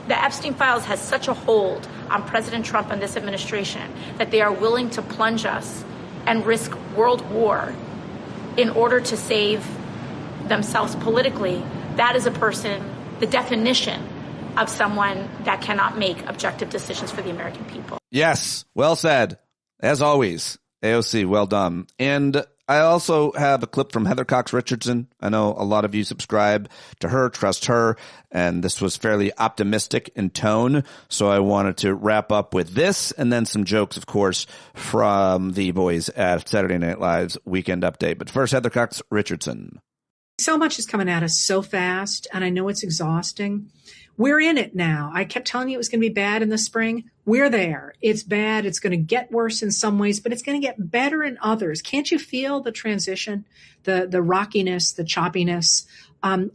Epstein files has such a hold on President Trump and this administration that they are willing to plunge us and risk world war in order to save themselves politically, that is a person, the definition of someone that cannot make objective decisions for the American people. Yes, well said. As always, AOC, well done. And I also have a clip from Heather Cox Richardson. I know a lot of you subscribe to her, trust her, and this was fairly optimistic in tone. So I wanted to wrap up with this and then some jokes, of course, from the boys at Saturday Night Live's Weekend Update. But first, Heather Cox Richardson. So much is coming at us so fast, and I know it's exhausting. We're in it now. I kept telling you it was going to be bad in the spring. We're there. It's bad. It's going to get worse in some ways, but it's going to get better in others. Can't you feel the transition, the rockiness, the choppiness?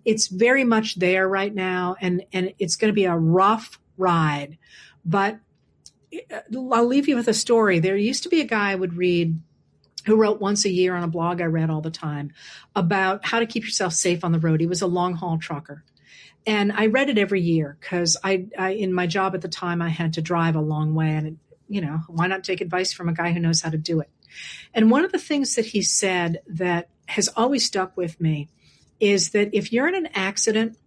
It's very much there right now, and it's going to be a rough ride. But I'll leave you with a story. There used to be a guy I would read who wrote once a year on a blog I read all the time about how to keep yourself safe on the road. He was a long-haul trucker. And I read it every year because I in my job at the time, I had to drive a long way. And, why not take advice from a guy who knows how to do it? And one of the things that he said that has always stuck with me is that if you're in an accident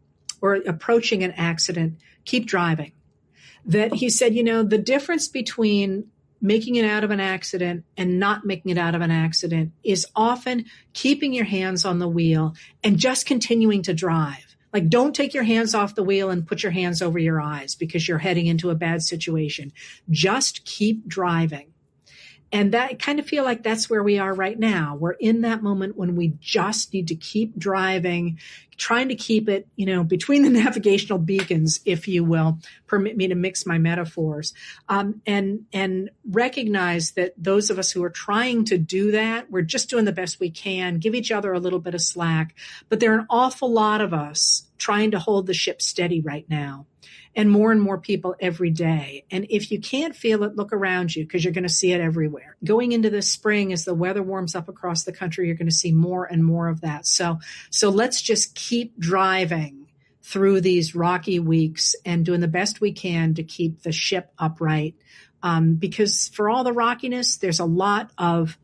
or approaching an accident, keep driving. That he said, the difference between making it out of an accident and not making it out of an accident is often keeping your hands on the wheel and just continuing to drive. Like, don't take your hands off the wheel and put your hands over your eyes because you're heading into a bad situation. Just keep driving. And that I kind of feel like that's where we are right now. We're in that moment when we just need to keep driving, trying to keep it, between the navigational beacons, if you will, permit me to mix my metaphors, and recognize that those of us who are trying to do that, we're just doing the best we can, give each other a little bit of slack. But there are an awful lot of us trying to hold the ship steady right now. And more people every day. And if you can't feel it, look around you because you're going to see it everywhere. Going into this spring, as the weather warms up across the country, you're going to see more and more of that. So let's just keep driving through these rocky weeks and doing the best we can to keep the ship upright. Because for all the rockiness, there's a lot of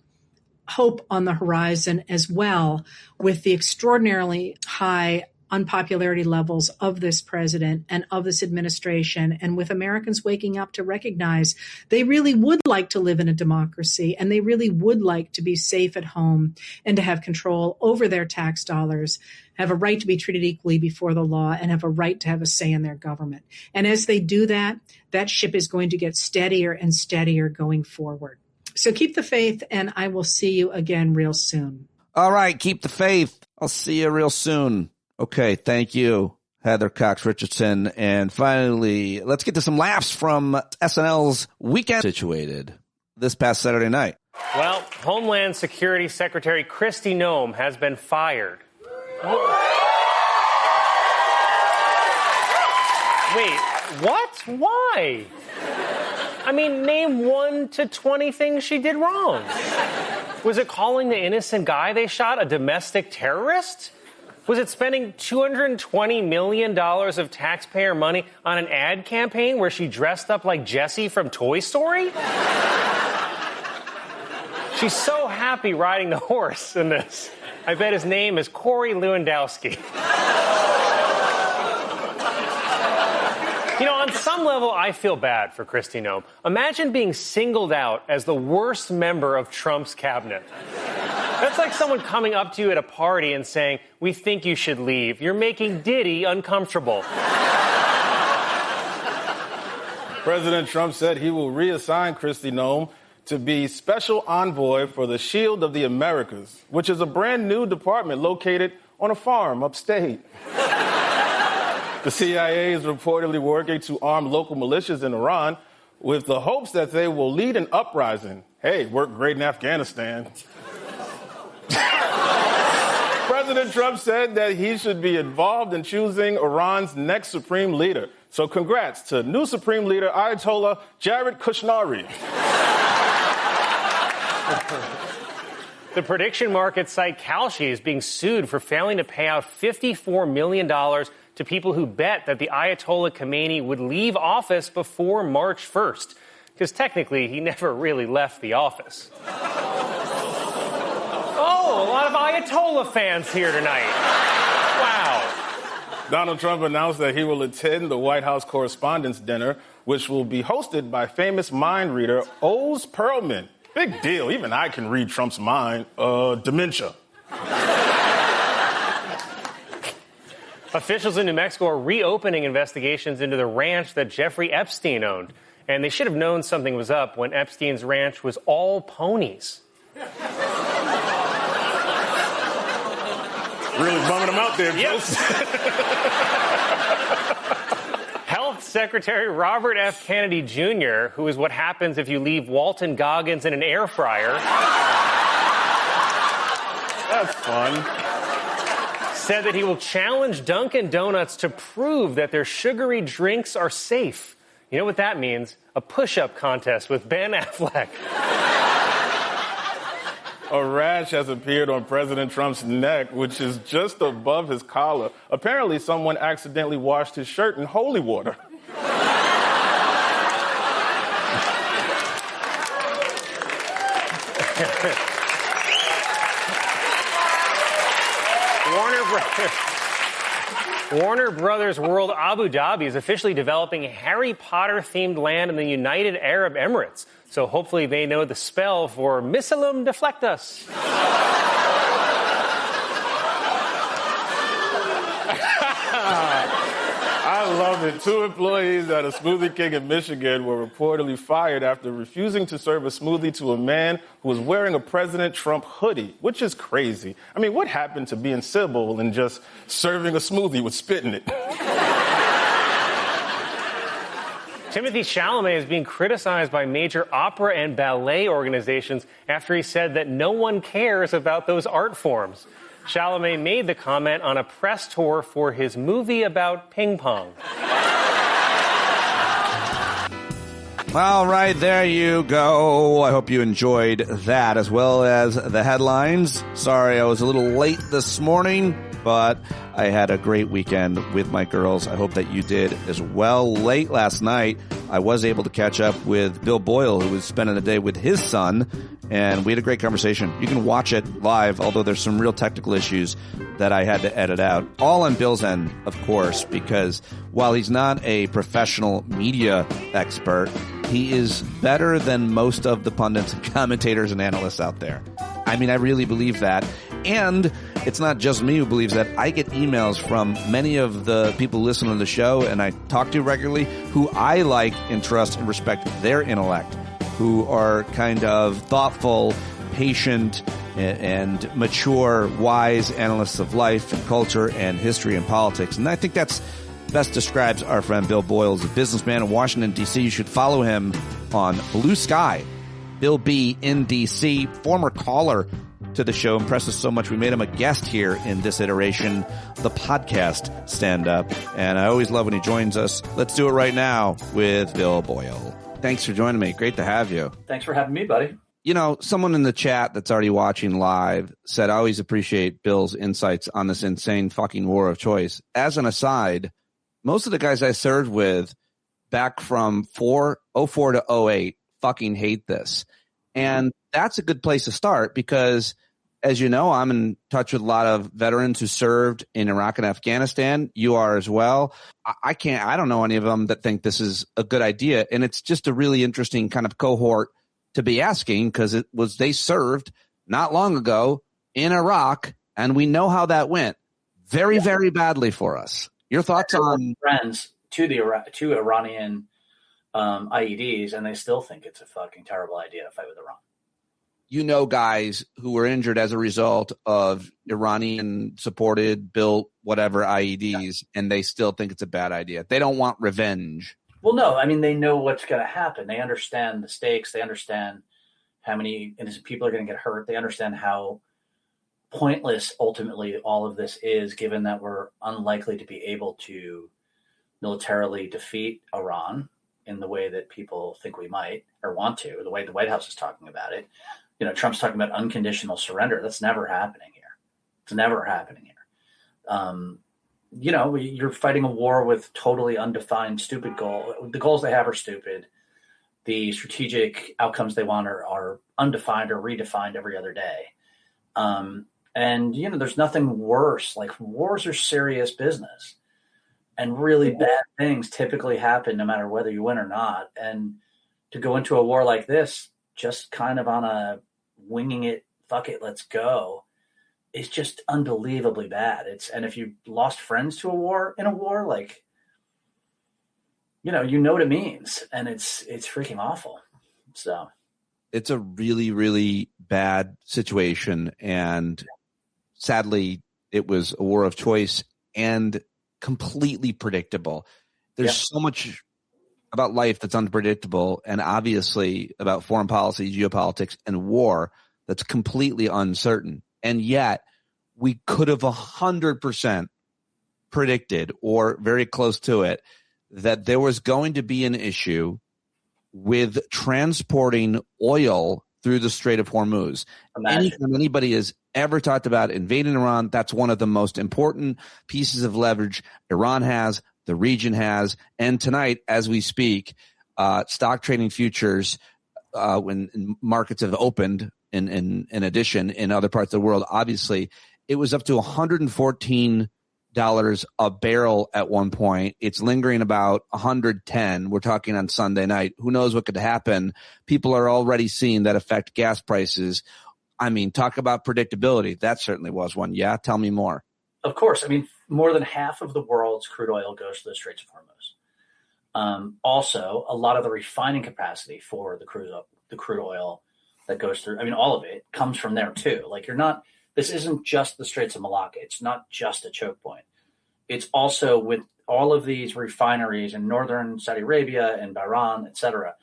hope on the horizon as well, with the extraordinarily high unpopularity levels of this president and of this administration, and with Americans waking up to recognize they really would like to live in a democracy and they really would like to be safe at home and to have control over their tax dollars, have a right to be treated equally before the law, and have a right to have a say in their government. And as they do that, that ship is going to get steadier and steadier going forward. So keep the faith, and I will see you again real soon. All right, keep the faith. I'll see you real soon. Okay, thank you, Heather Cox Richardson. And finally, let's get to some laughs from SNL's Weekend Situated this past Saturday night. Well, Homeland Security Secretary Kristi Noem has been fired. Wait, what? Why? I mean, name 1 to 20 things she did wrong. Was it calling the innocent guy they shot a domestic terrorist? Was it spending $220 million of taxpayer money on an ad campaign where she dressed up like Jessie from Toy Story? She's so happy riding the horse in this. I bet his name is Corey Lewandowski. You know, on some level, I feel bad for Kristi Noem. Imagine being singled out as the worst member of Trump's cabinet. That's like someone coming up to you at a party and saying, "We think you should leave. You're making Diddy uncomfortable." President Trump said he will reassign Kristi Noem to be special envoy for the Shield of the Americas, which is a brand new department located on a farm upstate. The CIA is reportedly working to arm local militias in Iran with the hopes that they will lead an uprising. Hey, worked great in Afghanistan. President Trump said that he should be involved in choosing Iran's next supreme leader. So congrats to new supreme leader Ayatollah Jared Kushner. The prediction market site Kalshi is being sued for failing to pay out $54 million to people who bet that the Ayatollah Khomeini would leave office before March 1st, because technically he never really left the office. Oh, a lot of Ayatollah fans here tonight. Wow. Donald Trump announced that he will attend the White House Correspondents' Dinner, which will be hosted by famous mind reader Oz Perlman. Big deal. Even I can read Trump's mind. Dementia. Officials in New Mexico are reopening investigations into the ranch that Jeffrey Epstein owned. And they should have known something was up when Epstein's ranch was all ponies. Really bumming them out there, Joseph. Health Secretary Robert F. Kennedy Jr., who is what happens if you leave Walton Goggins in an air fryer. That's fun. Said that he will challenge Dunkin' Donuts to prove that their sugary drinks are safe. You know what that means? A push-up contest with Ben Affleck. A rash has appeared on President Trump's neck, which is just above his collar. Apparently, someone accidentally washed his shirt in holy water. Warner Brothers World Abu Dhabi is officially developing a Harry Potter-themed land in the United Arab Emirates. So hopefully they know the spell for Missalum Deflectus. I love it. 2 employees at a Smoothie King in Michigan were reportedly fired after refusing to serve a smoothie to a man who was wearing a President Trump hoodie, which is crazy. I mean, what happened to being civil and just serving a smoothie with spit in it? Timothée Chalamet is being criticized by major opera and ballet organizations after he said that no one cares about those art forms. Chalamet made the comment on a press tour for his movie about ping pong. All right, there you go. I hope you enjoyed that as well as the headlines. Sorry I was a little late this morning, but I had a great weekend with my girls. I hope that you did as well. Late last night, I was able to catch up with Bill Boyle, who was spending the day with his son, and we had a great conversation. You can watch it live, although there's some real technical issues that I had to edit out. All on Bill's end, of course, because while he's not a professional media expert, he is better than most of the pundits and commentators and analysts out there. I mean, I really believe that. And it's not just me who believes that. I get emails from many of the people who listen to the show and I talk to regularly who I like and trust and respect their intellect, who are kind of thoughtful, patient, and mature, wise analysts of life and culture and history and politics. And I think that's best describes our friend Bill Boyle as a businessman in Washington, D.C. You should follow him on Blue Sky. Bill B. in D.C., former caller to the show, impressed us so much we made him a guest here in this iteration, the podcast Stand Up. And I always love when he joins us. Let's do it right now with Bill Boyle. Thanks for joining me. Great to have you. Thanks for having me, buddy. Someone in the chat that's already watching live said, I always appreciate Bill's insights on this insane fucking war of choice. As an aside, most of the guys I served with back from 04 to 08 fucking hate this. And that's a good place to start because, as you know, I'm in touch with a lot of veterans who served in Iraq and Afghanistan. You are as well. I don't know any of them that think this is a good idea. And it's just a really interesting kind of cohort to be asking because they served not long ago in Iraq, and we know how that went very, very badly for us. Your thoughts on friends to Iranian IEDs, and they still think it's a fucking terrible idea to fight with Iran. Guys who were injured as a result of Iranian supported, built, whatever IEDs, and they still think it's a bad idea. They don't want revenge. Well, no, I mean, they know what's going to happen. They understand the stakes. They understand how many innocent people are going to get hurt. They understand how pointless ultimately all of this is, given that we're unlikely to be able to militarily defeat Iran in the way that people think we might or want to, or the way the White House is talking about it. Trump's talking about unconditional surrender. That's never happening here. It's never happening here. You're fighting a war with totally undefined, stupid goals. The goals they have are stupid. The strategic outcomes they want are undefined or redefined every other day. There's nothing worse. Like, wars are serious business. And really bad things typically happen no matter whether you win or not. And to go into a war like this, just kind of on a winging it, fuck it, let's go, is just unbelievably bad. And if you lost friends to a war, like, you know what it means. And it's freaking awful. So it's a really, really bad situation. And sadly, it was a war of choice and completely predictable. There's so much about life that's unpredictable, and obviously about foreign policy, geopolitics, and war that's completely uncertain. And yet we could have 100% predicted, or very close to it, that there was going to be an issue with transporting oil through the Strait of Hormuz. Anytime anybody has ever talked about invading Iran, that's one of the most important pieces of leverage Iran has, the region has. And tonight, as we speak, stock trading futures, when markets have opened, in addition, in other parts of the world, obviously, it was up to $114 a barrel at one point. It's lingering about 110. We're talking on Sunday night. Who knows what could happen? People are already seeing that affect gas prices. I mean, talk about predictability. That certainly was one. Yeah, tell me more. Of course. I mean, more than half of the world's crude oil goes to the Straits of Hormuz. Also, a lot of the refining capacity for the crude oil that goes through, I mean, all of it comes from there too. Like, this isn't just the Straits of Malacca. It's not just a choke point. It's also with all of these refineries in northern Saudi Arabia and Bahrain, et cetera,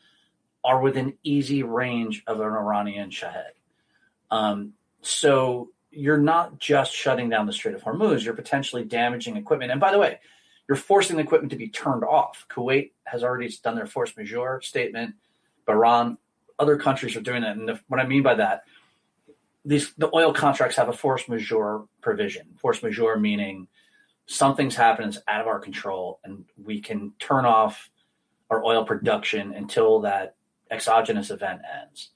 are within easy range of an Iranian Shahed. So you're not just shutting down the Strait of Hormuz, you're potentially damaging equipment. And by the way, you're forcing the equipment to be turned off. Kuwait has already done their force majeure statement. Bahrain, other countries are doing that. And what I mean by that, the oil contracts have a force majeure provision. Force majeure meaning something's happened that's out of our control, and we can turn off our oil production until that exogenous event ends.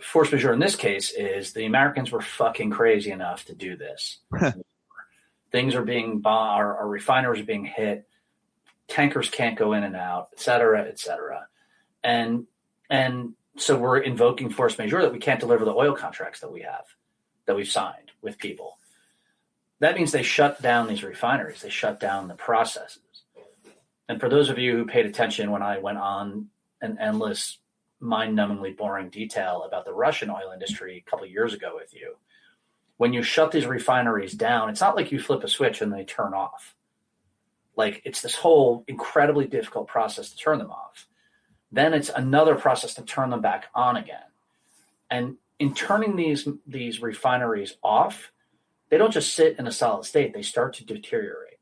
Force majeure in this case is the Americans were fucking crazy enough to do this. Things are being bombed, our refineries are being hit, tankers can't go in and out, et cetera, et cetera. And so we're invoking force majeure that we can't deliver the oil contracts that we've signed with people. That means they shut down these refineries. They shut down the processes. And for those of you who paid attention when I went on an endless, mind-numbingly boring detail about the Russian oil industry a couple of years ago with you, when you shut these refineries down, it's not like you flip a switch and they turn off. Like, it's this whole incredibly difficult process to turn them off. Then it's another process to turn them back on again. And in turning these refineries off, they don't just sit in a solid state. They start to deteriorate.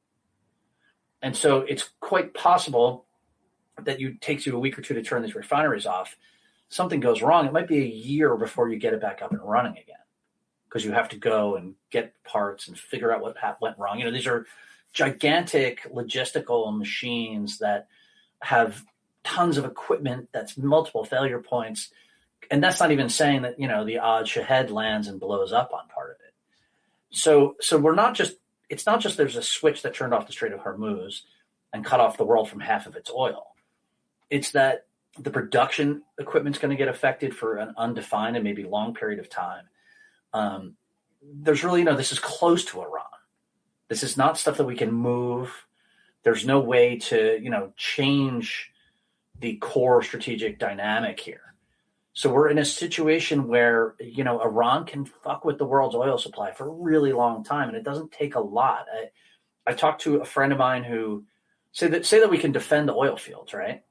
And so it's quite possible that it takes you a week or two to turn these refineries off. something goes wrong, it might be a year before you get it back up and running again, because you have to go and get parts and figure out what went wrong. These are gigantic logistical machines that have tons of equipment that's multiple failure points. And that's not even saying that, the odd Shahed lands and blows up on part of it. So it's not just there's a switch that turned off the Strait of Hormuz and cut off the world from half of its oil. It's that the production equipment's going to get affected for an undefined and maybe long period of time. There's really, this is close to Iran. This is not stuff that we can move. There's no way to, change the core strategic dynamic here. So we're in a situation where, Iran can fuck with the world's oil supply for a really long time, and it doesn't take a lot. I talked to a friend of mine who say that we can defend the oil fields, right?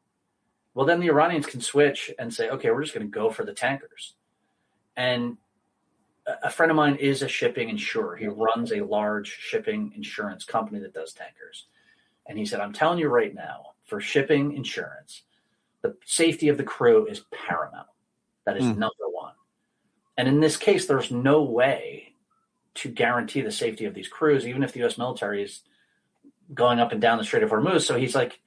Well, then the Iranians can switch and say, okay, we're just going to go for the tankers. And a friend of mine is a shipping insurer. He runs a large shipping insurance company that does tankers. And he said, I'm telling you right now, for shipping insurance, the safety of the crew is paramount. That is number one. And in this case, there's no way to guarantee the safety of these crews, even if the U.S. military is going up and down the Strait of Hormuz. So he's like,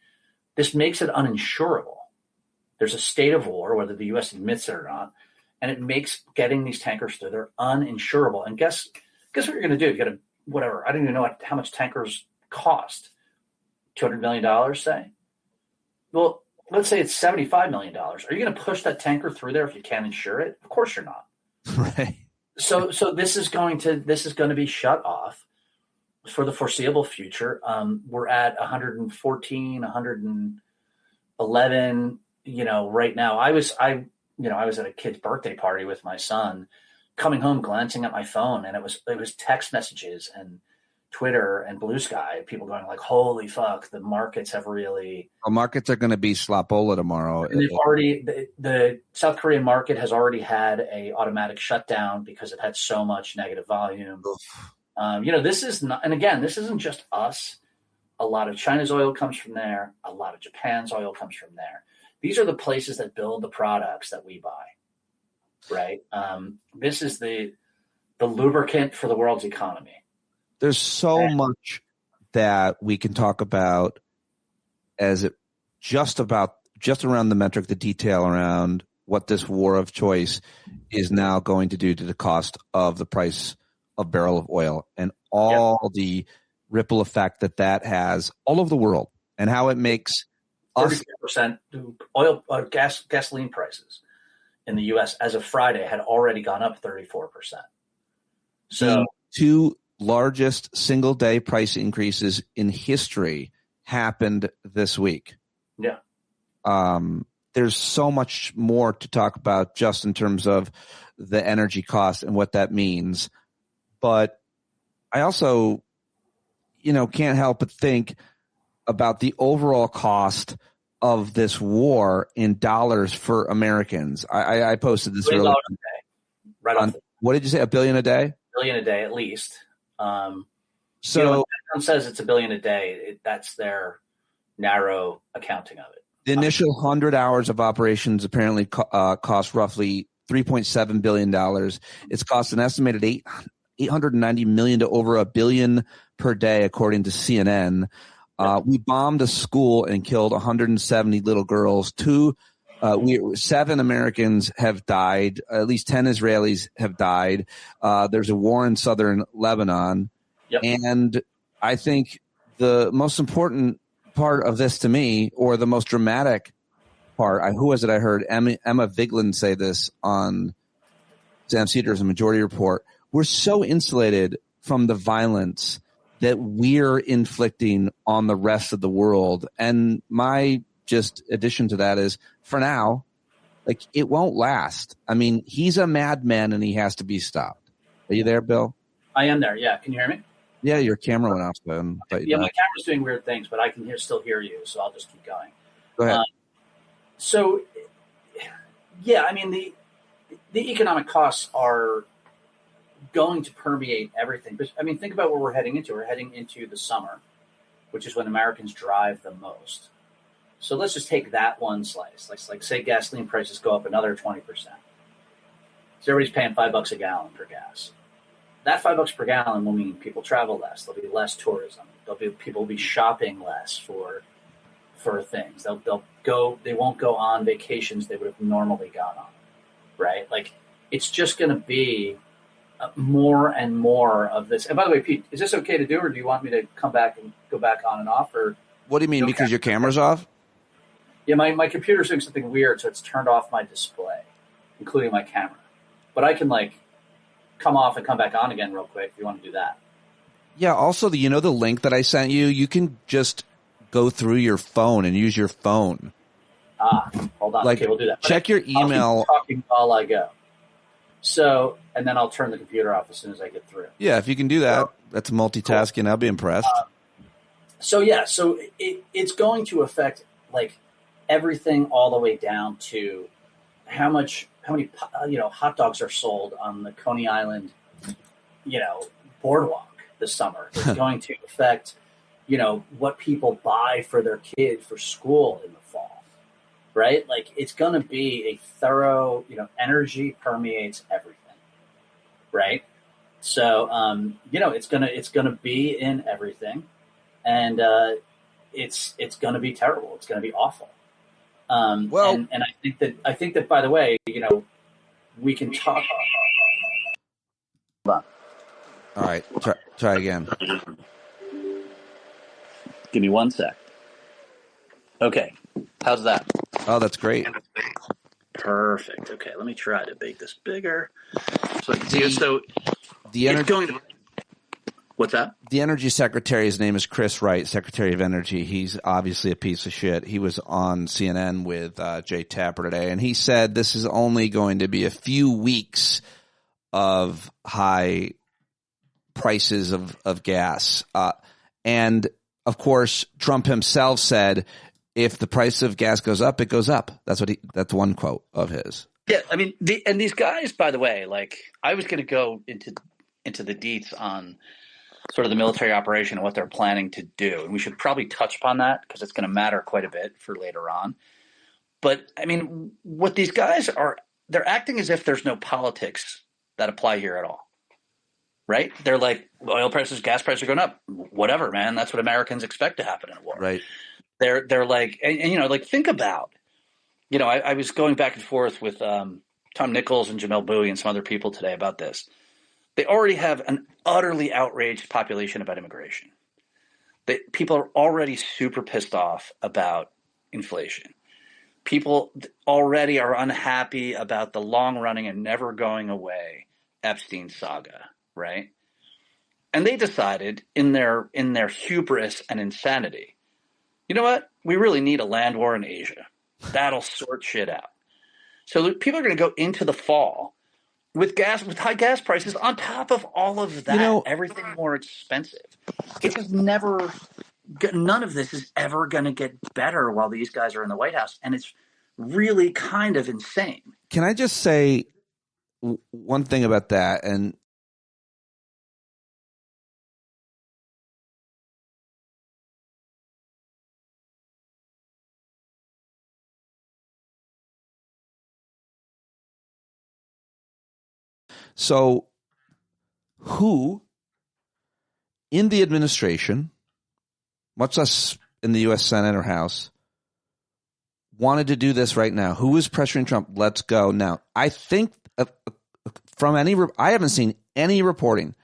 this makes it uninsurable. There's a state of war, whether the U.S. admits it or not, and it makes getting these tankers through there uninsurable. And guess what you're going to do? You got to, whatever, I don't even know how much tankers cost. $200 million, say? Well, let's say it's $75 million. Are you going to push that tanker through there if you can't insure it? Of course you're not. Right. So this is going to be shut off for the foreseeable future. We're at 114, 111. Right now, I was at a kid's birthday party with my son, coming home, glancing at my phone, and it was text messages and Twitter and Blue Sky, people going like, holy fuck, the markets have really... Well, markets are going to be slapola tomorrow. And they've already, the South Korean market has already had a automatic shutdown because it had so much negative volume. This is not, and again, this isn't just us. A lot of China's oil comes from there. A lot of Japan's oil comes from there. These are the places that build the products that we buy, right? This is the lubricant for the world's economy. There's so much that we can talk about as it just around the metric, the detail around what this war of choice is now going to do to the cost of the price of barrel of oil and all the ripple effect that has all over the world and how it makes 30% oil, gasoline prices in the U.S. as of Friday had already gone up 34%. So the two largest single day price increases in history happened this week. Yeah. There's so much more to talk about just in terms of the energy cost and what that means. But I also, can't help but think about the overall cost of this war in dollars for Americans. I posted this earlier. Right on. What did you say? $1 billion a day? $1 billion a day, at least. So when someone says it's $1 billion a day, that's their narrow accounting of it. The initial 100 hours of operations apparently cost roughly $3.7 billion. It's cost an estimated $890 million to over $1 billion per day, according to CNN. We bombed a school and killed 170 little girls. 7 Americans have died. At least 10 Israelis have died. There's a war in southern Lebanon. Yep. And I think the most important part of this to me, or the most dramatic part, who was it I heard? Emma Vigeland say this on Sam Cedars' Majority Report. We're so insulated from the violence that we're inflicting on the rest of the world. And my just addition to that is, for now, it won't last. I mean, he's a madman and he has to be stopped. Are you there, Bill? I am there. Yeah. Can you hear me? Yeah, your camera went off. My camera's doing weird things, but I can still hear you, so I'll just keep going. Go ahead. The economic costs are going to permeate everything. But, think about what we're heading into. We're heading into the summer, which is when Americans drive the most. So let's just take that one slice. Like say gasoline prices go up another 20%. So everybody's paying $5 a gallon for gas. That $5 per gallon will mean people travel less. There'll be less tourism. People will be shopping less for things. They won't go on vacations they would have normally gone on, right? Like it's just going to be more and more of this. And by the way, Pete, is this okay to do, or do you want me to come back and go back on and off? Or what do you mean? Because your camera's off? Yeah, my computer's doing something weird, so it's turned off my display, including my camera. But I can come off and come back on again real quick if you want to do that. Yeah. Also, the link that I sent you, you can just go through your phone and use your phone. Hold on. Okay, we'll do that. Check your email. I'll keep talking while I go. So, and then I'll turn the computer off as soon as I get through. Yeah, if you can do that, that's multitasking. I'll be impressed. So it's going to affect everything all the way down to how many hot dogs are sold on the Coney Island, boardwalk this summer. It's going to affect, what people buy for their kids for school in the fall, right? Like it's going to be a thorough, energy permeates everything, right? So, it's going to be in everything, and it's going to be terrible. It's going to be awful. And I think that by the way, we can talk. Hold on. All right, try again. Give me 1 sec. Okay, how's that? Oh, that's great. Perfect. Okay, let me try to make this bigger. So what's that? The Energy Secretary, his name is Chris Wright, Secretary of Energy. He's obviously a piece of shit. He was on CNN with Jay Tapper today, and he said this is only going to be a few weeks of high prices of gas. And, of course, Trump himself said if the price of gas goes up, it goes up. That's one quote of his. Yeah, I mean, these guys, by the way, I was going to go into the deets on sort of the military operation and what they're planning to do. And we should probably touch upon that because it's going to matter quite a bit for later on. But, I mean, what these guys are, they're acting as if there's no politics that apply here at all, right? They're like, oil prices, gas prices are going up. Whatever, man. That's what Americans expect to happen in a war. Right. They're like, and think about, I was going back and forth with Tom Nichols and Jamel Bowie and some other people today about this. They already have an utterly outraged population about immigration. People are already super pissed off about inflation. People already are unhappy about the long-running and never going away Epstein saga, right? And they decided in their hubris and insanity, you know what? We really need a land war in Asia. That'll sort shit out. So people are going to go into the fall with high gas prices on top of all of that, everything more expensive. It's just none of this is ever going to get better while these guys are in the White House. And it's really kind of insane. Can I just say one thing about that? And so who in the administration, much less in the U.S. Senate or House, wanted to do this right now? Who is pressuring Trump? Let's go now. I think I haven't seen any reporting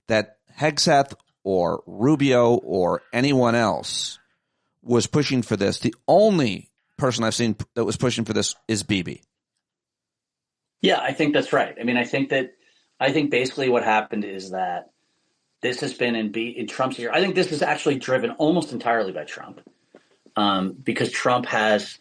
that Hegseth or Rubio or anyone else was pushing for this. The only person I've seen that was pushing for this is Bibi. Yeah, I think that's right. I mean, I think basically what happened is that this has been in Trump's ear. I think this is actually driven almost entirely by Trump, because Trump has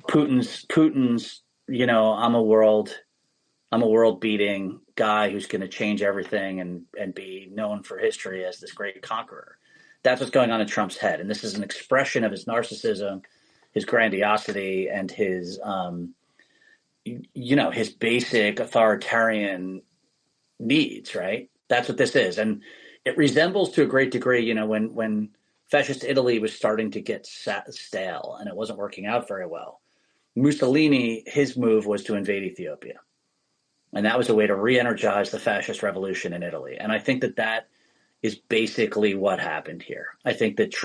Putin's. I'm a world beating guy who's going to change everything and be known for history as this great conqueror. That's what's going on in Trump's head, and this is an expression of his narcissism, his grandiosity, and his his basic authoritarian needs, right? That's what this is. And it resembles to a great degree, when fascist Italy was starting to get stale, and it wasn't working out very well. Mussolini, his move was to invade Ethiopia. And that was a way to re-energize the fascist revolution in Italy. And I think that is basically what happened here. I think this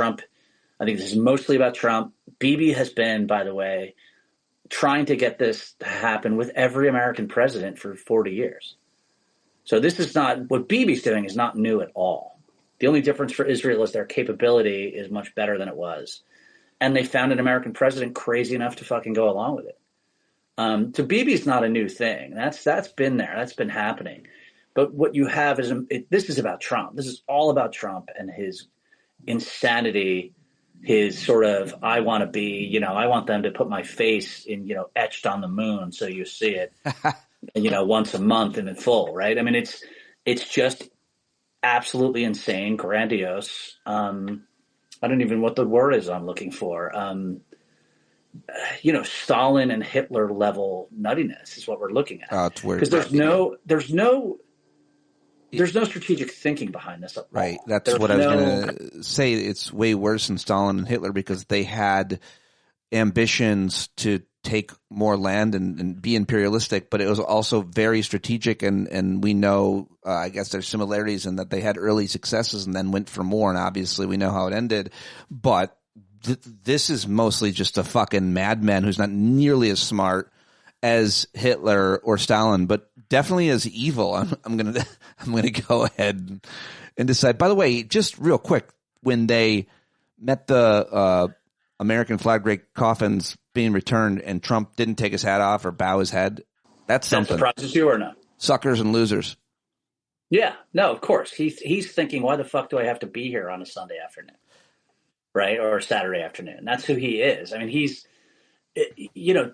is mostly about Trump. Bibi has been, by the way, trying to get this to happen with every American president for 40 years. So this is not, what Bibi's doing is not new at all. The only difference for Israel is their capability is much better than it was. And they found an American president crazy enough to fucking go along with it. So Bibi's not a new thing. That's been there. That's been happening. But what you have is this is about Trump. This is all about Trump and his insanity, his sort of I want to be, I want them to put my face in, etched on the moon so you see it, once a month and in full, right? I mean, it's just absolutely insane, grandiose. I don't even know what the word is I'm looking for. Stalin and Hitler level nuttiness is what we're looking at. Because there's no strategic thinking behind this at all. Right. That's what I was going to say. It's way worse than Stalin and Hitler because they had ambitions to take more land and be imperialistic, but it was also very strategic. And we know, I guess there's similarities in that they had early successes and then went for more. And obviously we know how it ended. But this is mostly just a fucking madman who's not nearly as smart as Hitler or Stalin, but definitely as evil. I'm gonna go ahead and decide. By the way, just real quick, when they met the American flag draped coffins being returned, and Trump didn't take his hat off or bow his head, that's something. That surprises you or not? Suckers and losers. Yeah, no, of course. He's thinking, why the fuck do I have to be here on a Sunday afternoon, right, or a Saturday afternoon? That's who he is. I mean,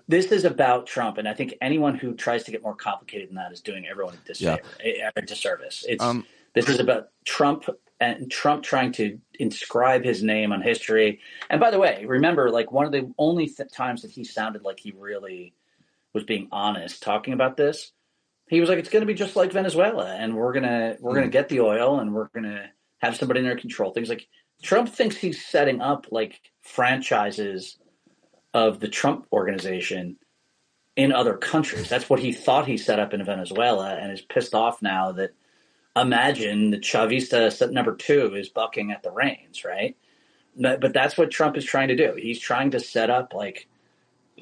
this is about Trump, and I think anyone who tries to get more complicated than that is doing everyone a disservice. This is about Trump and Trump trying to inscribe his name on history. And by the way, remember, like one of the only times that he sounded like he really was being honest talking about this, he was like, "It's going to be just like Venezuela, and we're gonna get the oil, and we're gonna have somebody in there control things." Like Trump thinks he's setting up like franchises of the Trump organization in other countries. That's what he thought he set up in Venezuela, and is pissed off now that imagine the Chavista number 2 is bucking at the reins, right? But that's what Trump is trying to do. He's trying to set up like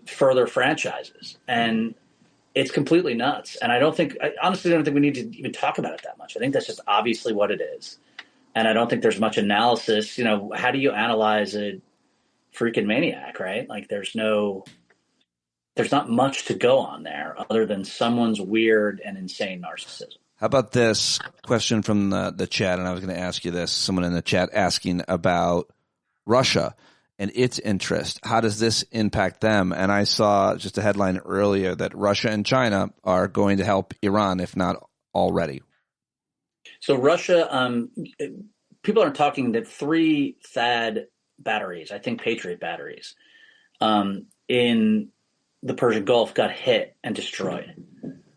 further franchises, and it's completely nuts. And I honestly don't think we need to even talk about it that much. I think that's just obviously what it is. And I don't think there's much analysis. How do you analyze a freaking maniac, right? Like there's not much to go on there other than someone's weird and insane narcissism. How about this question from the chat? And I was going to ask you this, someone in the chat asking about Russia and its interest. How does this impact them? And I saw just a headline earlier that Russia and China are going to help Iran, if not already. So Russia, people are talking that 3 THAAD batteries, I think Patriot batteries, in the Persian Gulf got hit and destroyed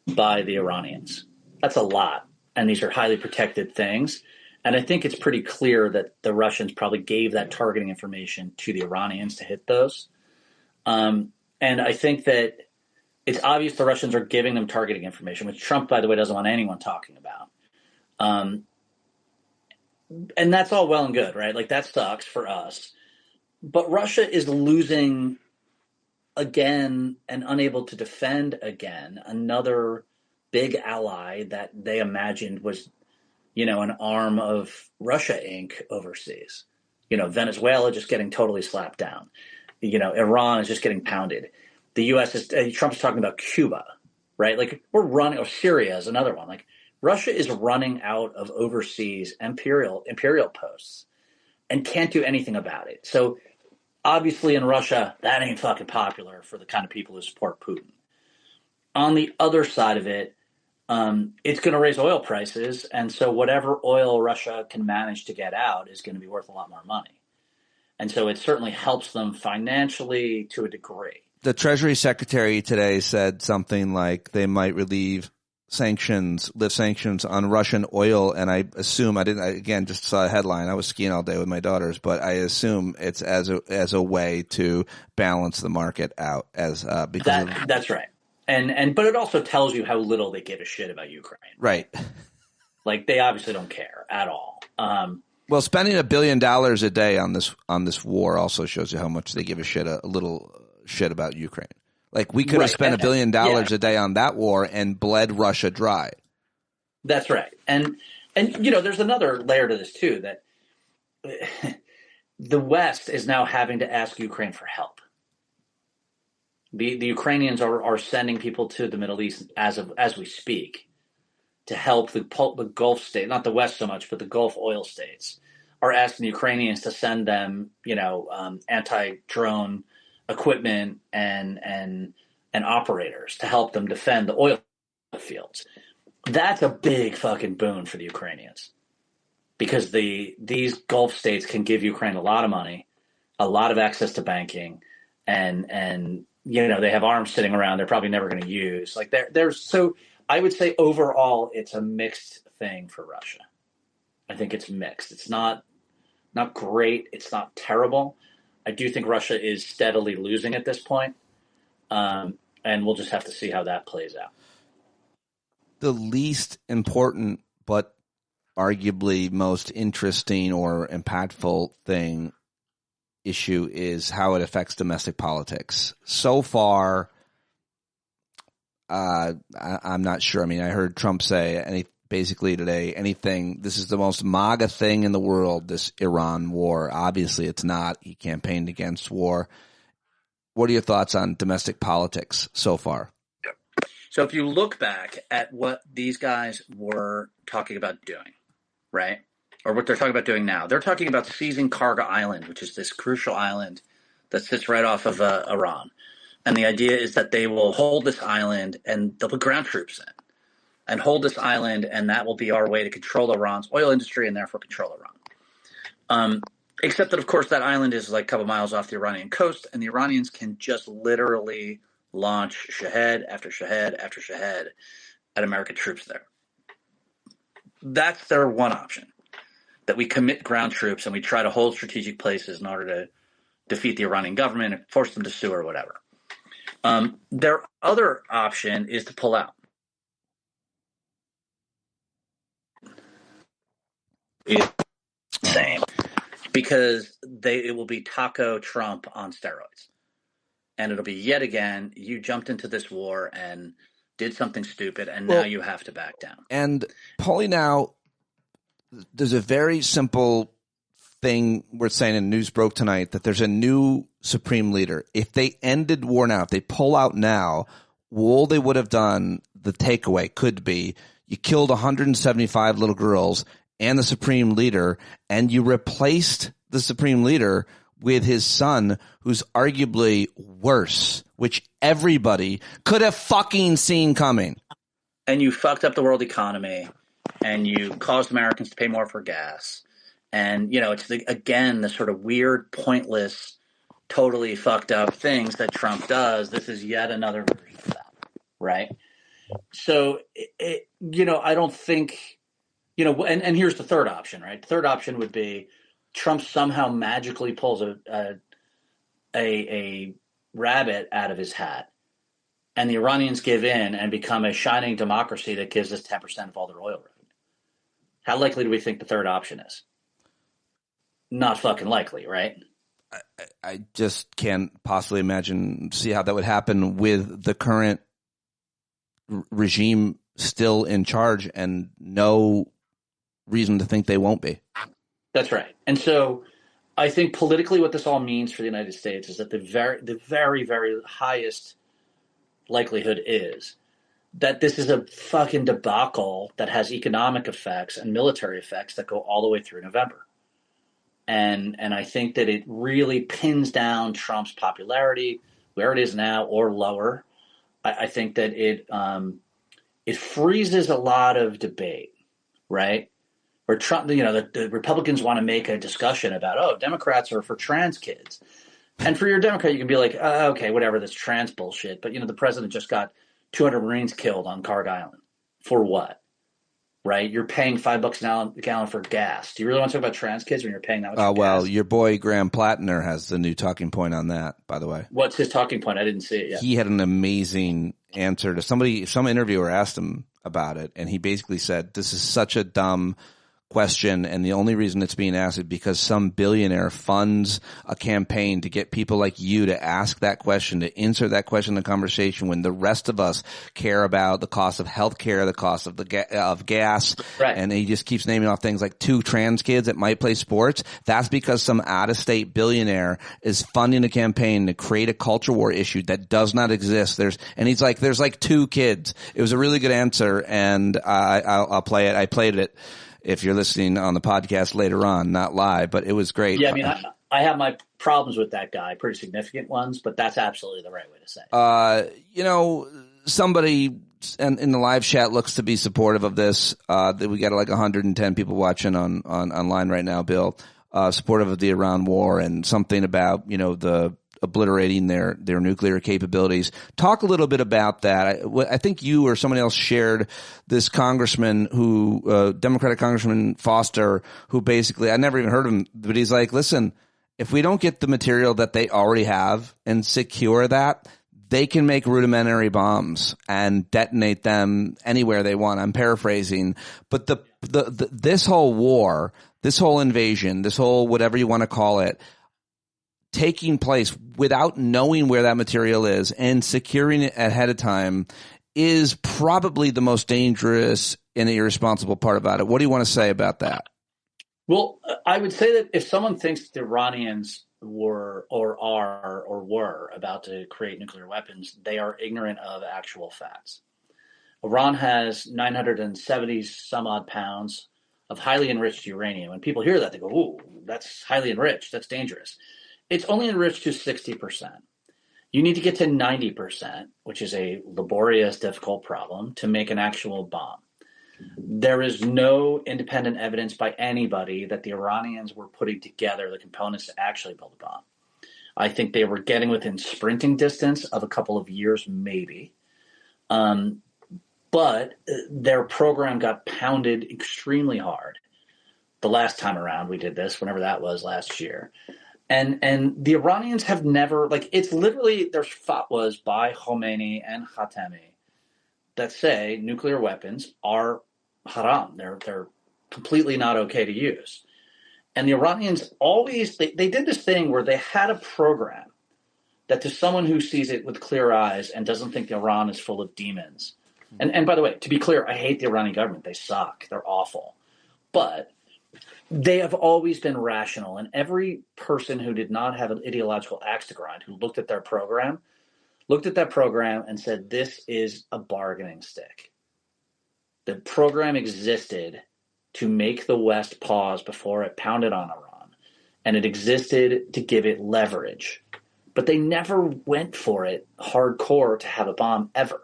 by the Iranians. That's a lot. And these are highly protected things. And I think it's pretty clear that the Russians probably gave that targeting information to the Iranians to hit those. And I think that it's obvious the Russians are giving them targeting information, which Trump, by the way, doesn't want anyone talking about. And that's all well and good, right? Like that sucks for us. But Russia is losing again and unable to defend again another big ally that they imagined was, an arm of Russia Inc. overseas. Venezuela just getting totally slapped down. Iran is just getting pounded. The U.S. Trump's talking about Cuba, right? Like we're running, or Syria is another one. Like Russia is running out of overseas imperial posts and can't do anything about it. So obviously in Russia, that ain't fucking popular for the kind of people who support Putin. On the other side of it, it's going to raise oil prices. And so whatever oil Russia can manage to get out is going to be worth a lot more money. And so it certainly helps them financially to a degree. The Treasury Secretary today said something like they might relieve lift sanctions on Russian oil, and I assume I just saw a headline. I was skiing all day with my daughters, but I assume it's as a way to balance the market out that's right. But it also tells you how little they give a shit about Ukraine. Right. Like they obviously don't care at all. Well, spending $1 billion a day on this war also shows you how much they give a little shit about Ukraine. Like we could have spent $1 billion a day on that war and bled Russia dry. That's right. And there's another layer to this too, that the West is now having to ask Ukraine for help. The Ukrainians are sending people to the Middle East as we speak to help the Gulf state, not the West so much, but the Gulf oil states are asking the Ukrainians to send them, anti-drone equipment and operators to help them defend the oil fields. That's a big fucking boon for the Ukrainians because these Gulf states can give Ukraine a lot of money, a lot of access to banking, and they have arms sitting around they're probably never going to use. Like so I would say overall it's a mixed thing for Russia. I think it's mixed. It's not great. It's not terrible. I do think Russia is steadily losing at this point. And we'll just have to see how that plays out. The least important, but arguably most interesting or impactful issue is how it affects domestic politics. So far, I'm not sure. I mean, I heard Trump say basically today, this is the most MAGA thing in the world, this Iran war. Obviously, it's not. He campaigned against war. What are your thoughts on domestic politics so far? So if you look back at what these guys were talking about doing, right, or what they're talking about doing now, they're talking about seizing Karga Island, which is this crucial island that sits right off of Iran. And the idea is that they will hold this island and they'll put ground troops in and hold this island, and that will be our way to control Iran's oil industry and therefore control Iran. Except that, of course, that island is like a couple miles off the Iranian coast, and the Iranians can just literally launch shahed after shahed after shahed at American troops there. That's their one option, that we commit ground troops and we try to hold strategic places in order to defeat the Iranian government and force them to sue or whatever. Their other option is to pull out. Same. Because it will be Taco Trump on steroids. And it'll be yet again, you jumped into this war and did something stupid, and now you have to back down. And Paulie, now, there's a very simple thing we're saying in news broke tonight, that there's a new supreme leader. If they ended war now, if they pull out now, all they would have done, the takeaway could be, you killed 175 little girls and the supreme leader, and you replaced the supreme leader with his son, who's arguably worse, which everybody could have fucking seen coming. And you fucked up the world economy, and you caused Americans to pay more for gas. And, it's, the sort of weird, pointless, totally fucked up things that Trump does. This is yet another version of that, right? So, I don't think, and here's the third option, right? The third option would be Trump somehow magically pulls a rabbit out of his hat, and the Iranians give in and become a shining democracy that gives us 10% of all their oil revenue. How likely do we think the third option is? Not fucking likely, right? I just can't possibly see how that would happen with the current regime still in charge, and no reason to think they won't be. That's right. And so I think politically what this all means for the United States is that the very, very highest likelihood is that this is a fucking debacle that has economic effects and military effects that go all the way through November. And I think that it really pins down Trump's popularity where it is now or lower. I think that it freezes a lot of debate, right? Where Trump, the Republicans want to make a discussion about, Democrats are for trans kids. And for your Democrat, you can be like, okay, whatever, this trans bullshit. But, the president just got 200 Marines killed on Karga Island. For what? Right? You're paying $5 a gallon for gas. Do you really want to talk about trans kids when you're paying that much for Well, gas? your boy Graham Plattner has the new talking point on that, by the way. What's his talking point? I didn't see it yet. He had an amazing answer to some interviewer asked him about it, and he basically said, this is such a dumb question, and the only reason it's being asked is because some billionaire funds a campaign to get people like you to ask that question, to insert that question in the conversation when the rest of us care about the cost of healthcare, the cost of of gas. Right. And he just keeps naming off things like 2 trans kids that might play sports. That's because some out-of-state billionaire is funding a campaign to create a culture war issue that does not exist. There's 2 kids. It was a really good answer, and I'll play it. I played it if you're listening on the podcast later on, not live, but it was great. Yeah, I mean, I have my problems with that guy, pretty significant ones, but that's absolutely the right way to say it. Somebody in the live chat looks to be supportive of this. We got like 110 people watching on online right now, Bill, supportive of the Iran war and something about, the obliterating their nuclear capabilities. Talk a little bit about that. I think you or someone else shared this congressman Democratic Congressman Foster, who basically, I never even heard of him, but he's like, listen, if we don't get the material that they already have and secure that, they can make rudimentary bombs and detonate them anywhere they want. I'm paraphrasing, but this whole war, this whole invasion, this whole whatever you want to call it, taking place without knowing where that material is and securing it ahead of time is probably the most dangerous and irresponsible part about it. What do you want to say about that? Well, I would say that if someone thinks the Iranians were about to create nuclear weapons, they are ignorant of actual facts. Iran has 970 some odd pounds of highly enriched uranium. When people hear that, they go, ooh, that's highly enriched. That's dangerous. It's only enriched to 60%. You need to get to 90%, which is a laborious, difficult problem, to make an actual bomb. There is no independent evidence by anybody that the Iranians were putting together the components to actually build a bomb. I think they were getting within sprinting distance of a couple of years, maybe. But their program got pounded extremely hard the last time around we did this, whenever that was last year. And the Iranians have never, it's literally, there's fatwas by Khomeini and Khatami that say nuclear weapons are haram. They're completely not okay to use. And the Iranians always, they did this thing where they had a program that to someone who sees it with clear eyes and doesn't think Iran is full of demons. And by the way, to be clear, I hate the Iranian government. They suck. They're awful. But they have always been rational, and every person who did not have an ideological axe to grind, who looked at that program and said, this is a bargaining stick. The program existed to make the West pause before it pounded on Iran, and it existed to give it leverage. But they never went for it hardcore to have a bomb ever.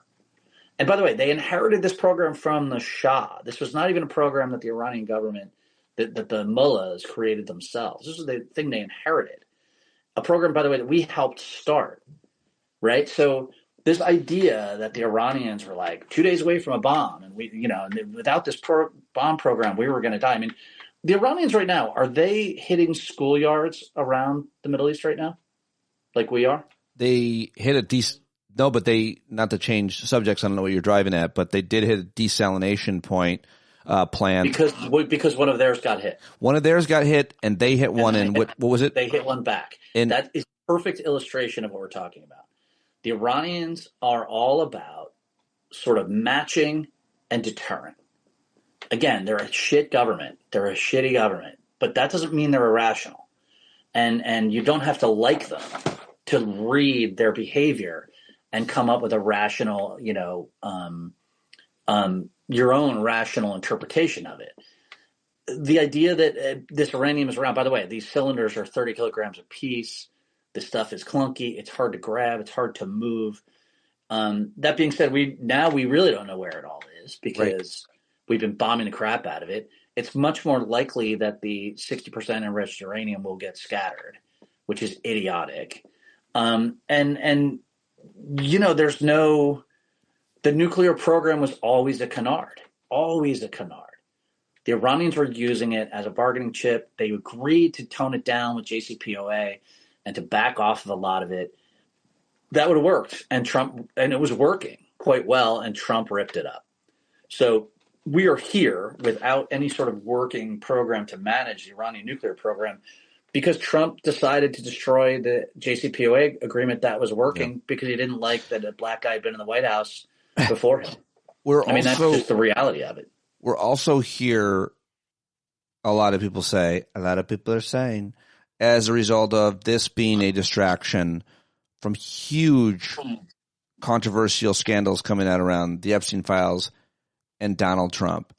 And by the way, they inherited this program from the Shah. This was not even a program that the Iranian government that the mullahs created themselves. This is the thing they inherited. A program, by the way, that we helped start, right? So this idea that the Iranians were 2 days away from a bomb, and without this bomb program, we were going to die. I mean, the Iranians right now, are they hitting schoolyards around the Middle East right now, like we are? They hit a no, but not to change subjects, I don't know what you're driving at, but they did hit a desalination point. Plan because one of theirs got hit. One of theirs got hit, and they hit one. And what was it? They hit one back. And that is a perfect illustration of what we're talking about. The Iranians are all about sort of matching and deterrent. Again, they're a shit government. They're a shitty government, but that doesn't mean they're irrational. And you don't have to like them to read their behavior and come up with a rational, your own rational interpretation of it. The idea that this uranium is around, by the way, these cylinders are 30 kilograms a piece. This stuff is clunky. It's hard to grab. It's hard to move. That being said, we really don't know where it all is because we've been bombing the crap out of it. It's much more likely that the 60% enriched uranium will get scattered, which is idiotic. There's no The nuclear program was always a canard, always a canard. The Iranians were using it as a bargaining chip. They agreed to tone it down with JCPOA and to back off of a lot of it. That would have worked, and it was working quite well, and Trump ripped it up. So we are here without any sort of working program to manage the Iranian nuclear program because Trump decided to destroy the JCPOA agreement that was working because he didn't like that a black guy had been in the White House before him. That's just the reality of it. We're also here, a lot of people are saying, as a result of this being a distraction from huge controversial scandals coming out around the Epstein files and Donald Trump.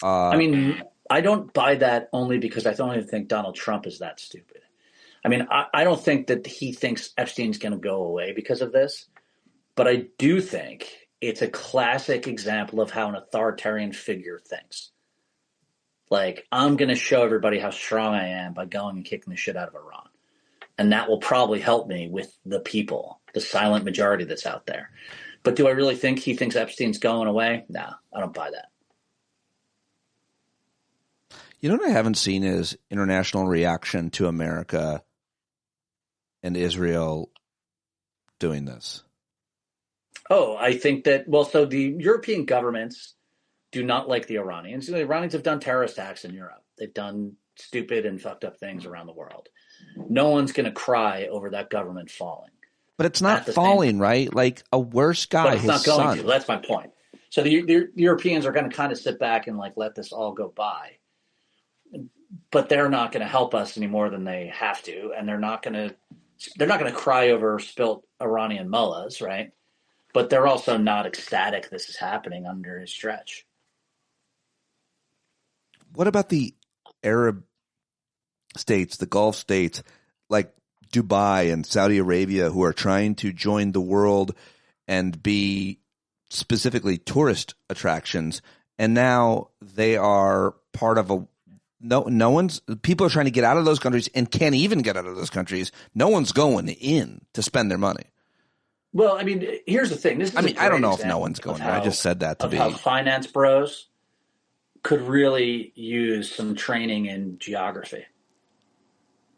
I don't buy that only because I don't even think Donald Trump is that stupid. I don't think that he thinks Epstein's going to go away because of this, but I do think it's a classic example of how an authoritarian figure thinks. Like, I'm going to show everybody how strong I am by going and kicking the shit out of Iran. And that will probably help me with the people, the silent majority that's out there. But do I really think he thinks Epstein's going away? No, I don't buy that. You know what I haven't seen is international reaction to America and Israel doing this. Oh, I think that, so the European governments do not like the Iranians. The Iranians have done terrorist acts in Europe. They've done stupid and fucked up things around the world. No one's going to cry over that government falling. But it's not falling, right? Like a worse guy, it's not going to. That's my point. So the Europeans are going to kind of sit back and let this all go by. But they're not going to help us any more than they have to, and they're not going to cry over spilt Iranian mullahs, right? But they're also not ecstatic this is happening under his stretch. What about the Arab states, the Gulf states, like Dubai and Saudi Arabia, who are trying to join the world and be specifically tourist attractions, and now they are part of people are trying to get out of those countries and can't even get out of those countries. No one's going in to spend their money. Well, here's the thing. I don't know if no one's going there. I just said that how finance bros could really use some training in geography,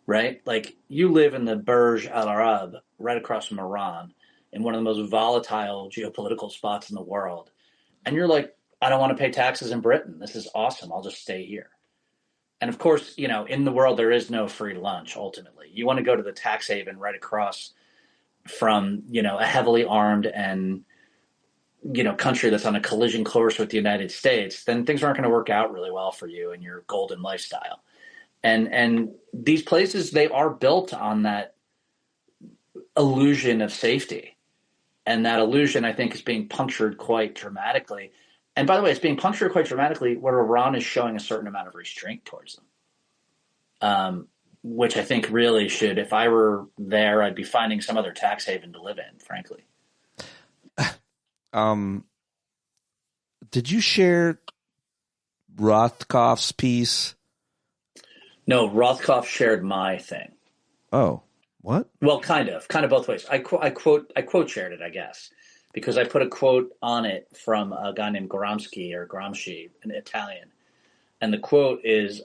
right? Like, you live in the Burj Al Arab right across from Iran in one of the most volatile geopolitical spots in the world. And you're like, I don't want to pay taxes in Britain. This is awesome. I'll just stay here. And of course, in the world, there is no free lunch, ultimately. You want to go to the tax haven right across from, a heavily armed and, country that's on a collision course with the United States, then things aren't going to work out really well for you and your golden lifestyle. And these places, they are built on that illusion of safety. And that illusion, I think, is being punctured quite dramatically. And by the way, it's being punctured quite dramatically where Iran is showing a certain amount of restraint towards them. Which I think really should, if I were there, I'd be finding some other tax haven to live in, frankly. Did you share Rothkopf's piece? No, Rothkopf shared my thing. Oh, what? Well, kind of both ways. I quote shared it, I guess, because I put a quote on it from a guy named Gramsci, an Italian. And the quote is,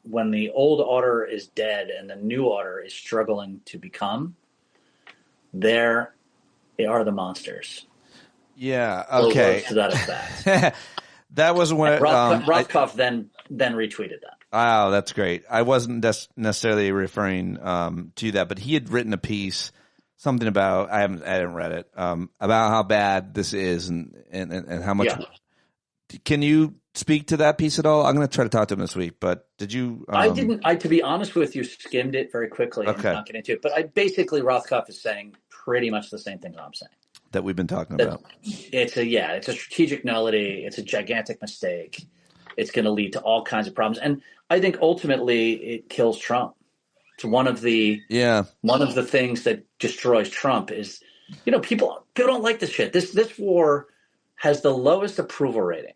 when the old order is dead and the new order is struggling to become, there are the monsters. Yeah, okay. To that effect. That was when Rothkopf then retweeted that. Wow, that's great. I wasn't necessarily referring to that, but he had written a piece, something about, I haven't read it, about how bad this is and how much. Yeah. Can you speak to that piece at all? I'm going to try to talk to him this week, but did you? I didn't. To be honest with you, skimmed it very quickly. Okay. And not get into it. But basically, Rothkopf is saying pretty much the same things I'm saying. That we've been talking about. It's a strategic nullity. It's a gigantic mistake. It's going to lead to all kinds of problems. And I think ultimately it kills Trump. It's one of the things that destroys Trump is, people don't like this shit. This war has the lowest approval rating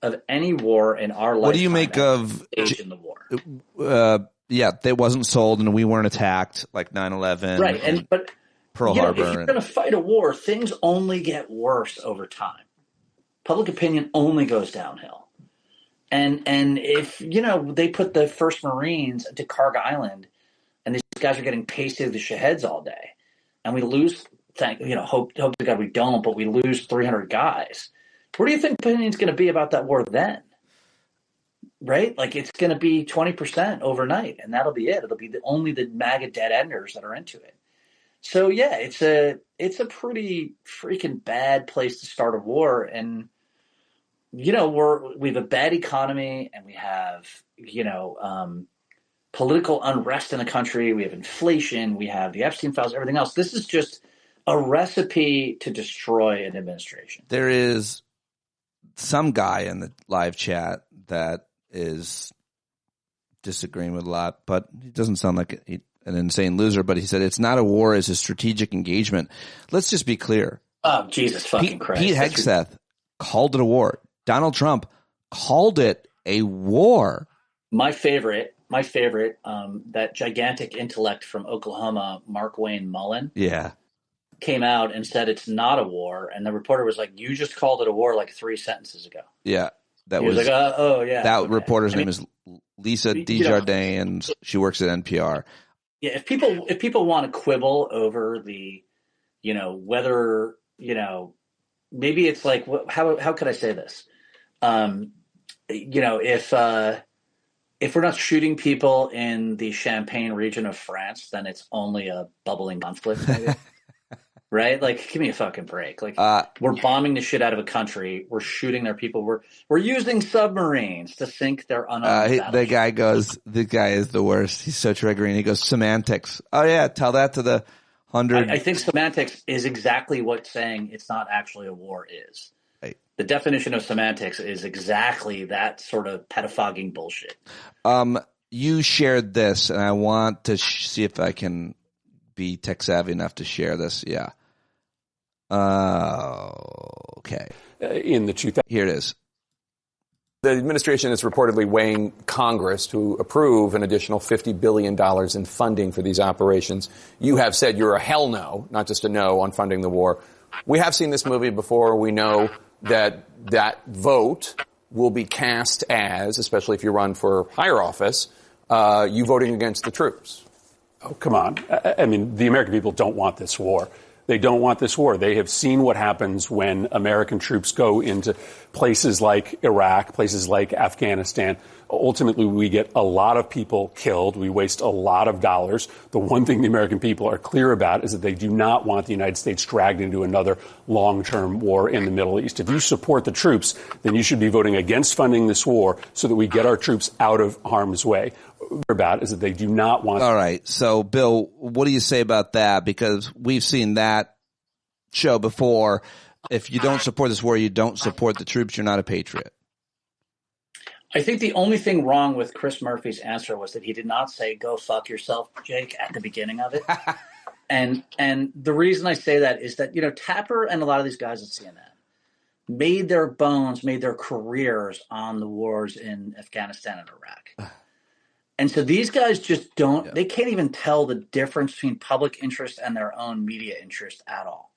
of any war in our lifetime. What do you make of in the war? They wasn't sold and we weren't attacked like 9/11. Right. But Pearl If Harbor. you're going to fight a war, things only get worse over time. Public opinion only goes downhill. And if, they put the first Marines to Karg Island and these guys are getting pasted to shaheads all day and we lose, hope to God we don't, but we lose 300 guys. Where do you think opinion's going to be about that war then? Right? Like it's going to be 20% overnight and that'll be it. It'll be only the MAGA dead enders that are into it. So yeah, it's a pretty freaking bad place to start a war. And, we have a bad economy and we have, political unrest in the country. We have inflation. We have the Epstein files, everything else. This is just a recipe to destroy an administration. There is some guy in the live chat that is disagreeing with a lot, but he doesn't sound like an insane loser, but he said it's not a war, it's a strategic engagement. Let's just be clear. Oh, Jesus fucking Christ. Pete Hegseth called it a war. Donald Trump called it a war. My favorite, that gigantic intellect from Oklahoma, Mark Wayne Mullen. Yeah. Came out and said it's not a war. And the reporter was like, you just called it a war like 3 sentences ago. Yeah. He was like, oh, yeah. That okay. reporter's name is Lisa Desjardins, and she works at NPR. Yeah, if people want to quibble over the, whether, maybe it's like, how could I say this? If we're not shooting people in the Champagne region of France, then it's only a bubbling conflict, maybe. Right? Like, give me a fucking break. Like, we're bombing the shit out of a country. We're shooting their people. We're using submarines to sink their unarmed the guy is the worst. He's so triggering. He goes, semantics. Oh, yeah, tell that to the 100. I think semantics is exactly what saying it's not actually a war is. Right. The definition of semantics is exactly that sort of pettifogging bullshit. You shared this, and I want to see if I can be tech savvy enough to share this. Yeah. Okay. Here it is. The administration is reportedly weighing Congress to approve an additional $50 billion in funding for these operations. You have said you're a hell no, not just a no, on funding the war. We have seen this movie before. We know that vote will be cast as, especially if you run for higher office, you voting against the troops. Oh, come on. I mean, the American people don't want this war. They don't want this war. They have seen what happens when American troops go into places like Iraq, places like Afghanistan. Ultimately, we get a lot of people killed. We waste a lot of dollars. The one thing the American people are clear about is that they do not want the United States dragged into another long-term war in the Middle East. If you support the troops, then you should be voting against funding this war so that we get our troops out of harm's way. About is that they do not want. All right. So, Bill, what do you say about that? Because we've seen that show before. If you don't support this war, you don't support the troops, you're not a patriot. I think the only thing wrong with Chris Murphy's answer was that he did not say, go fuck yourself, Jake, at the beginning of it. and the reason I say that is that, Tapper and a lot of these guys at CNN made their careers on the wars in Afghanistan and Iraq. And so these guys just they can't even tell the difference between public interest and their own media interest at all.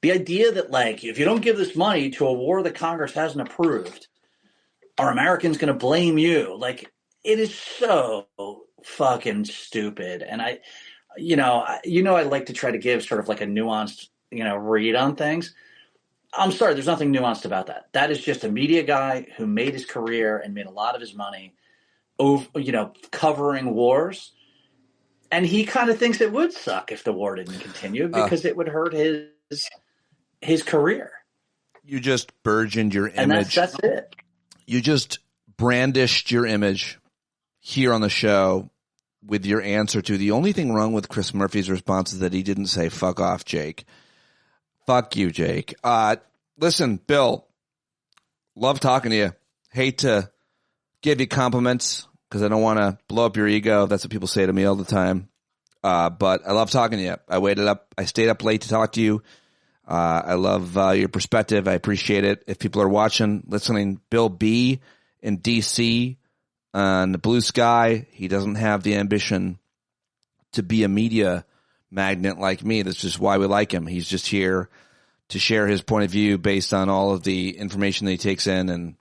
The idea that, like, if you don't give this money to a war that Congress hasn't approved, are Americans going to blame you? Like, it is so fucking stupid. And I like to try to give sort of like a nuanced, read on things. I'm sorry, there's nothing nuanced about that. That is just a media guy who made his career and made a lot of his money covering wars. And he kind of thinks it would suck if the war didn't continue because it would hurt his career. You just burgeoned your image. And that's it. You just brandished your image here on the show with your answer to the only thing wrong with Chris Murphy's response is that he didn't say, fuck off, Jake. Fuck you, Jake. Listen, Bill, love talking to you. Hate to give you compliments because I don't want to blow up your ego. That's what people say to me all the time. But I love talking to you. I stayed up late to talk to you. I love your perspective. I appreciate it. If people are watching, listening, Bill B in D.C. on the blue sky, he doesn't have the ambition to be a media magnet like me. That's just why we like him. He's just here to share his point of view based on all of the information that he takes in and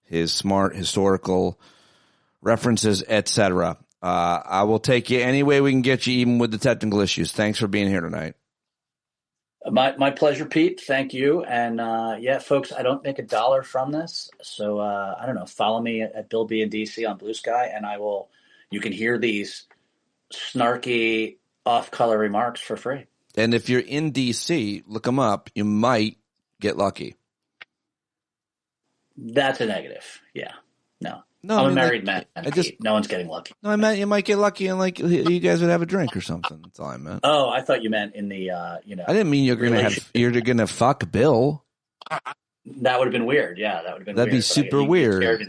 his smart historical references, etc. I will take you any way we can get you, even with the technical issues. Thanks for being here tonight. My pleasure, Pete. Thank you. And yeah, folks, I don't make $1 from this. So I don't know. Follow me at Bill B in DC on Blue Sky, and you can hear these snarky off-color remarks for free. And if you're in DC, look them up. You might get lucky. That's a negative. Yeah. No, I'm a married man. No one's getting lucky. No, I meant you might get lucky and like you guys would have a drink or something. That's all I meant. Oh, I thought you meant in the I didn't mean you're gonna fuck Bill. That would have been weird. Yeah, that would have been. That'd be super weird.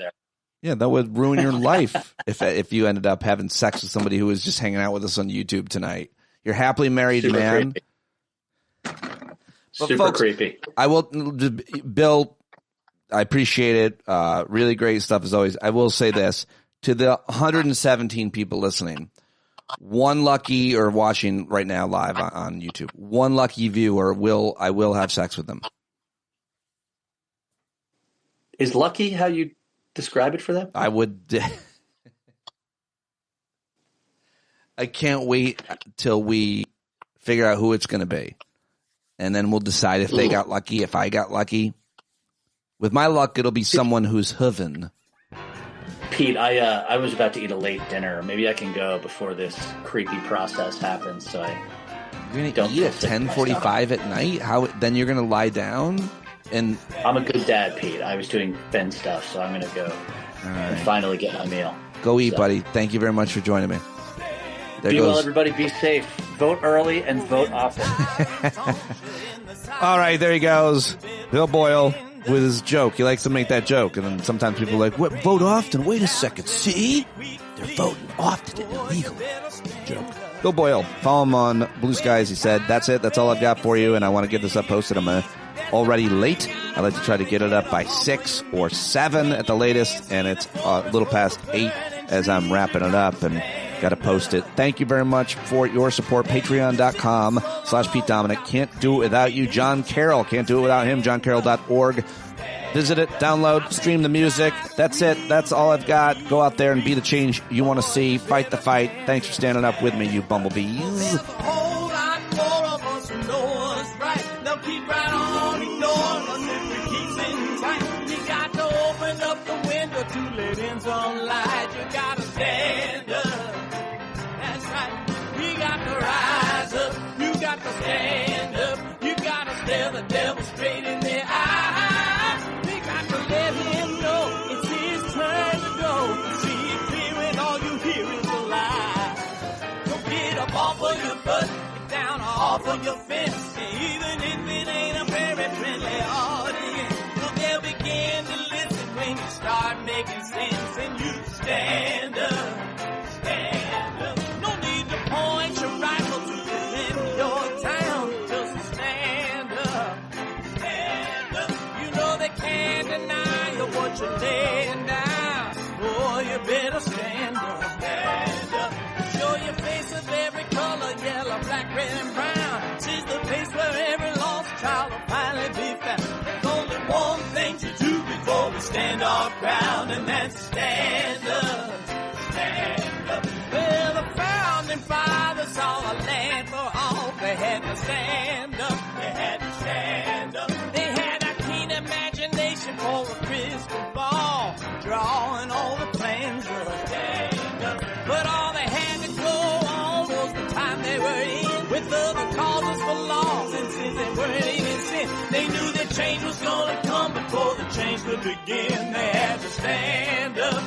Yeah, that would ruin your life if you ended up having sex with somebody who was just hanging out with us on YouTube tonight. You're a happily married man. Super folks, creepy. I will, Bill. I appreciate it. Really great stuff as always. I will say this to the 117 people listening: one lucky or watching right now live on YouTube, one lucky viewer I will have sex with them. Is lucky how you describe it for them? I would. I can't wait till we figure out who it's going to be. And then we'll decide if they got lucky, if I got lucky. With my luck, it'll be someone who's hoven. Pete, I was about to eat a late dinner. Maybe I can go before this creepy process happens. So you're going to eat at 10:45 at night? How? Then you're going to lie down? And I'm a good dad, Pete. I was doing Ben stuff, so I'm going to go and finally get my meal. Go eat, buddy. Thank you very much for joining me. Be well, everybody. Be safe. Vote early and vote often. All right, there he goes. Bill Boyle with his joke. He likes to make that joke. And then sometimes people are like, what, vote often? Wait a second. See? They're voting often and illegally. Joke. Bill Boyle. Follow him on Blue Skies. He said, that's it. That's all I've got for you. And I want to get this up posted. I'm already late. I like to try to get it up by 6 or 7 at the latest. And it's a little past 8 as I'm wrapping it up. And got to post it. Thank you very much for your support. Patreon.com/Pete Dominic. Can't do it without you. John Carroll. Can't do it without him. JohnCarroll.org. Visit it, download, stream the music. That's it. That's all I've got. Go out there and be the change you want to see. Fight the fight. Thanks for standing up with me, you bumblebees. To let in some light, you gotta stand up. That's right. We got to rise up. You got to stand up. You gotta stare the devil straight in the eye. We got to let him know it's his turn to go. See it clear when all you hear is a lie. So get up off of your butt, get down off of your fence. Even if it ain't a very friendly audience, so they'll begin to listen when you start making sense and you stand up, stand up. No need to point your rifle to defend your town, just stand up, stand up. You know they can't deny you what you're laying down. Boy, you better stand up, stand up. Show your face of every color, yellow, black, red, and brown. She's the place where every lost child will finally be found. There's only one thing to do before we stand our ground, and that's stand up, stand up. Well, the founding fathers saw a land for all. They had to stand up, they had to stand up. They had a keen imagination for a crystal ball, drawing all the plans of a stand up. But all they had to go on was the time they were in, with other causes for laws, and since they weren't even sin, they knew that change was gonna come before the change could begin. They had to stand up.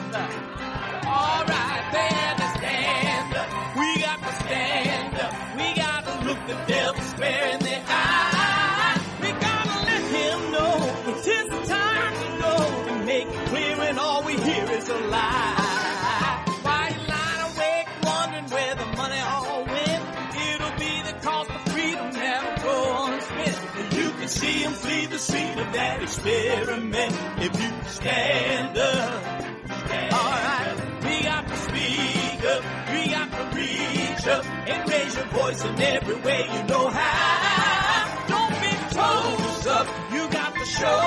All right, they had to stand up. We got to stand up. We got to look the devil square in the eye. We gotta let him know it's his time to go, and make it clear when all we hear is a lie. Why you lying awake wondering where the money all went? It'll be the cost of freedom that'll go unspent. You can see him flee the scene of that experiment if you stand up. All right, we got to speak up, we got to reach up and raise your voice in every way you know how. Don't be toes up, you got to show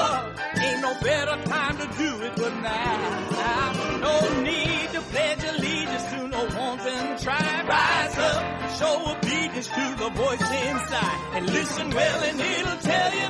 up. Ain't no better time to do it but now. No need to pledge allegiance to no wanton tribe. Rise up, show obedience to the voice inside, and listen well and it'll tell you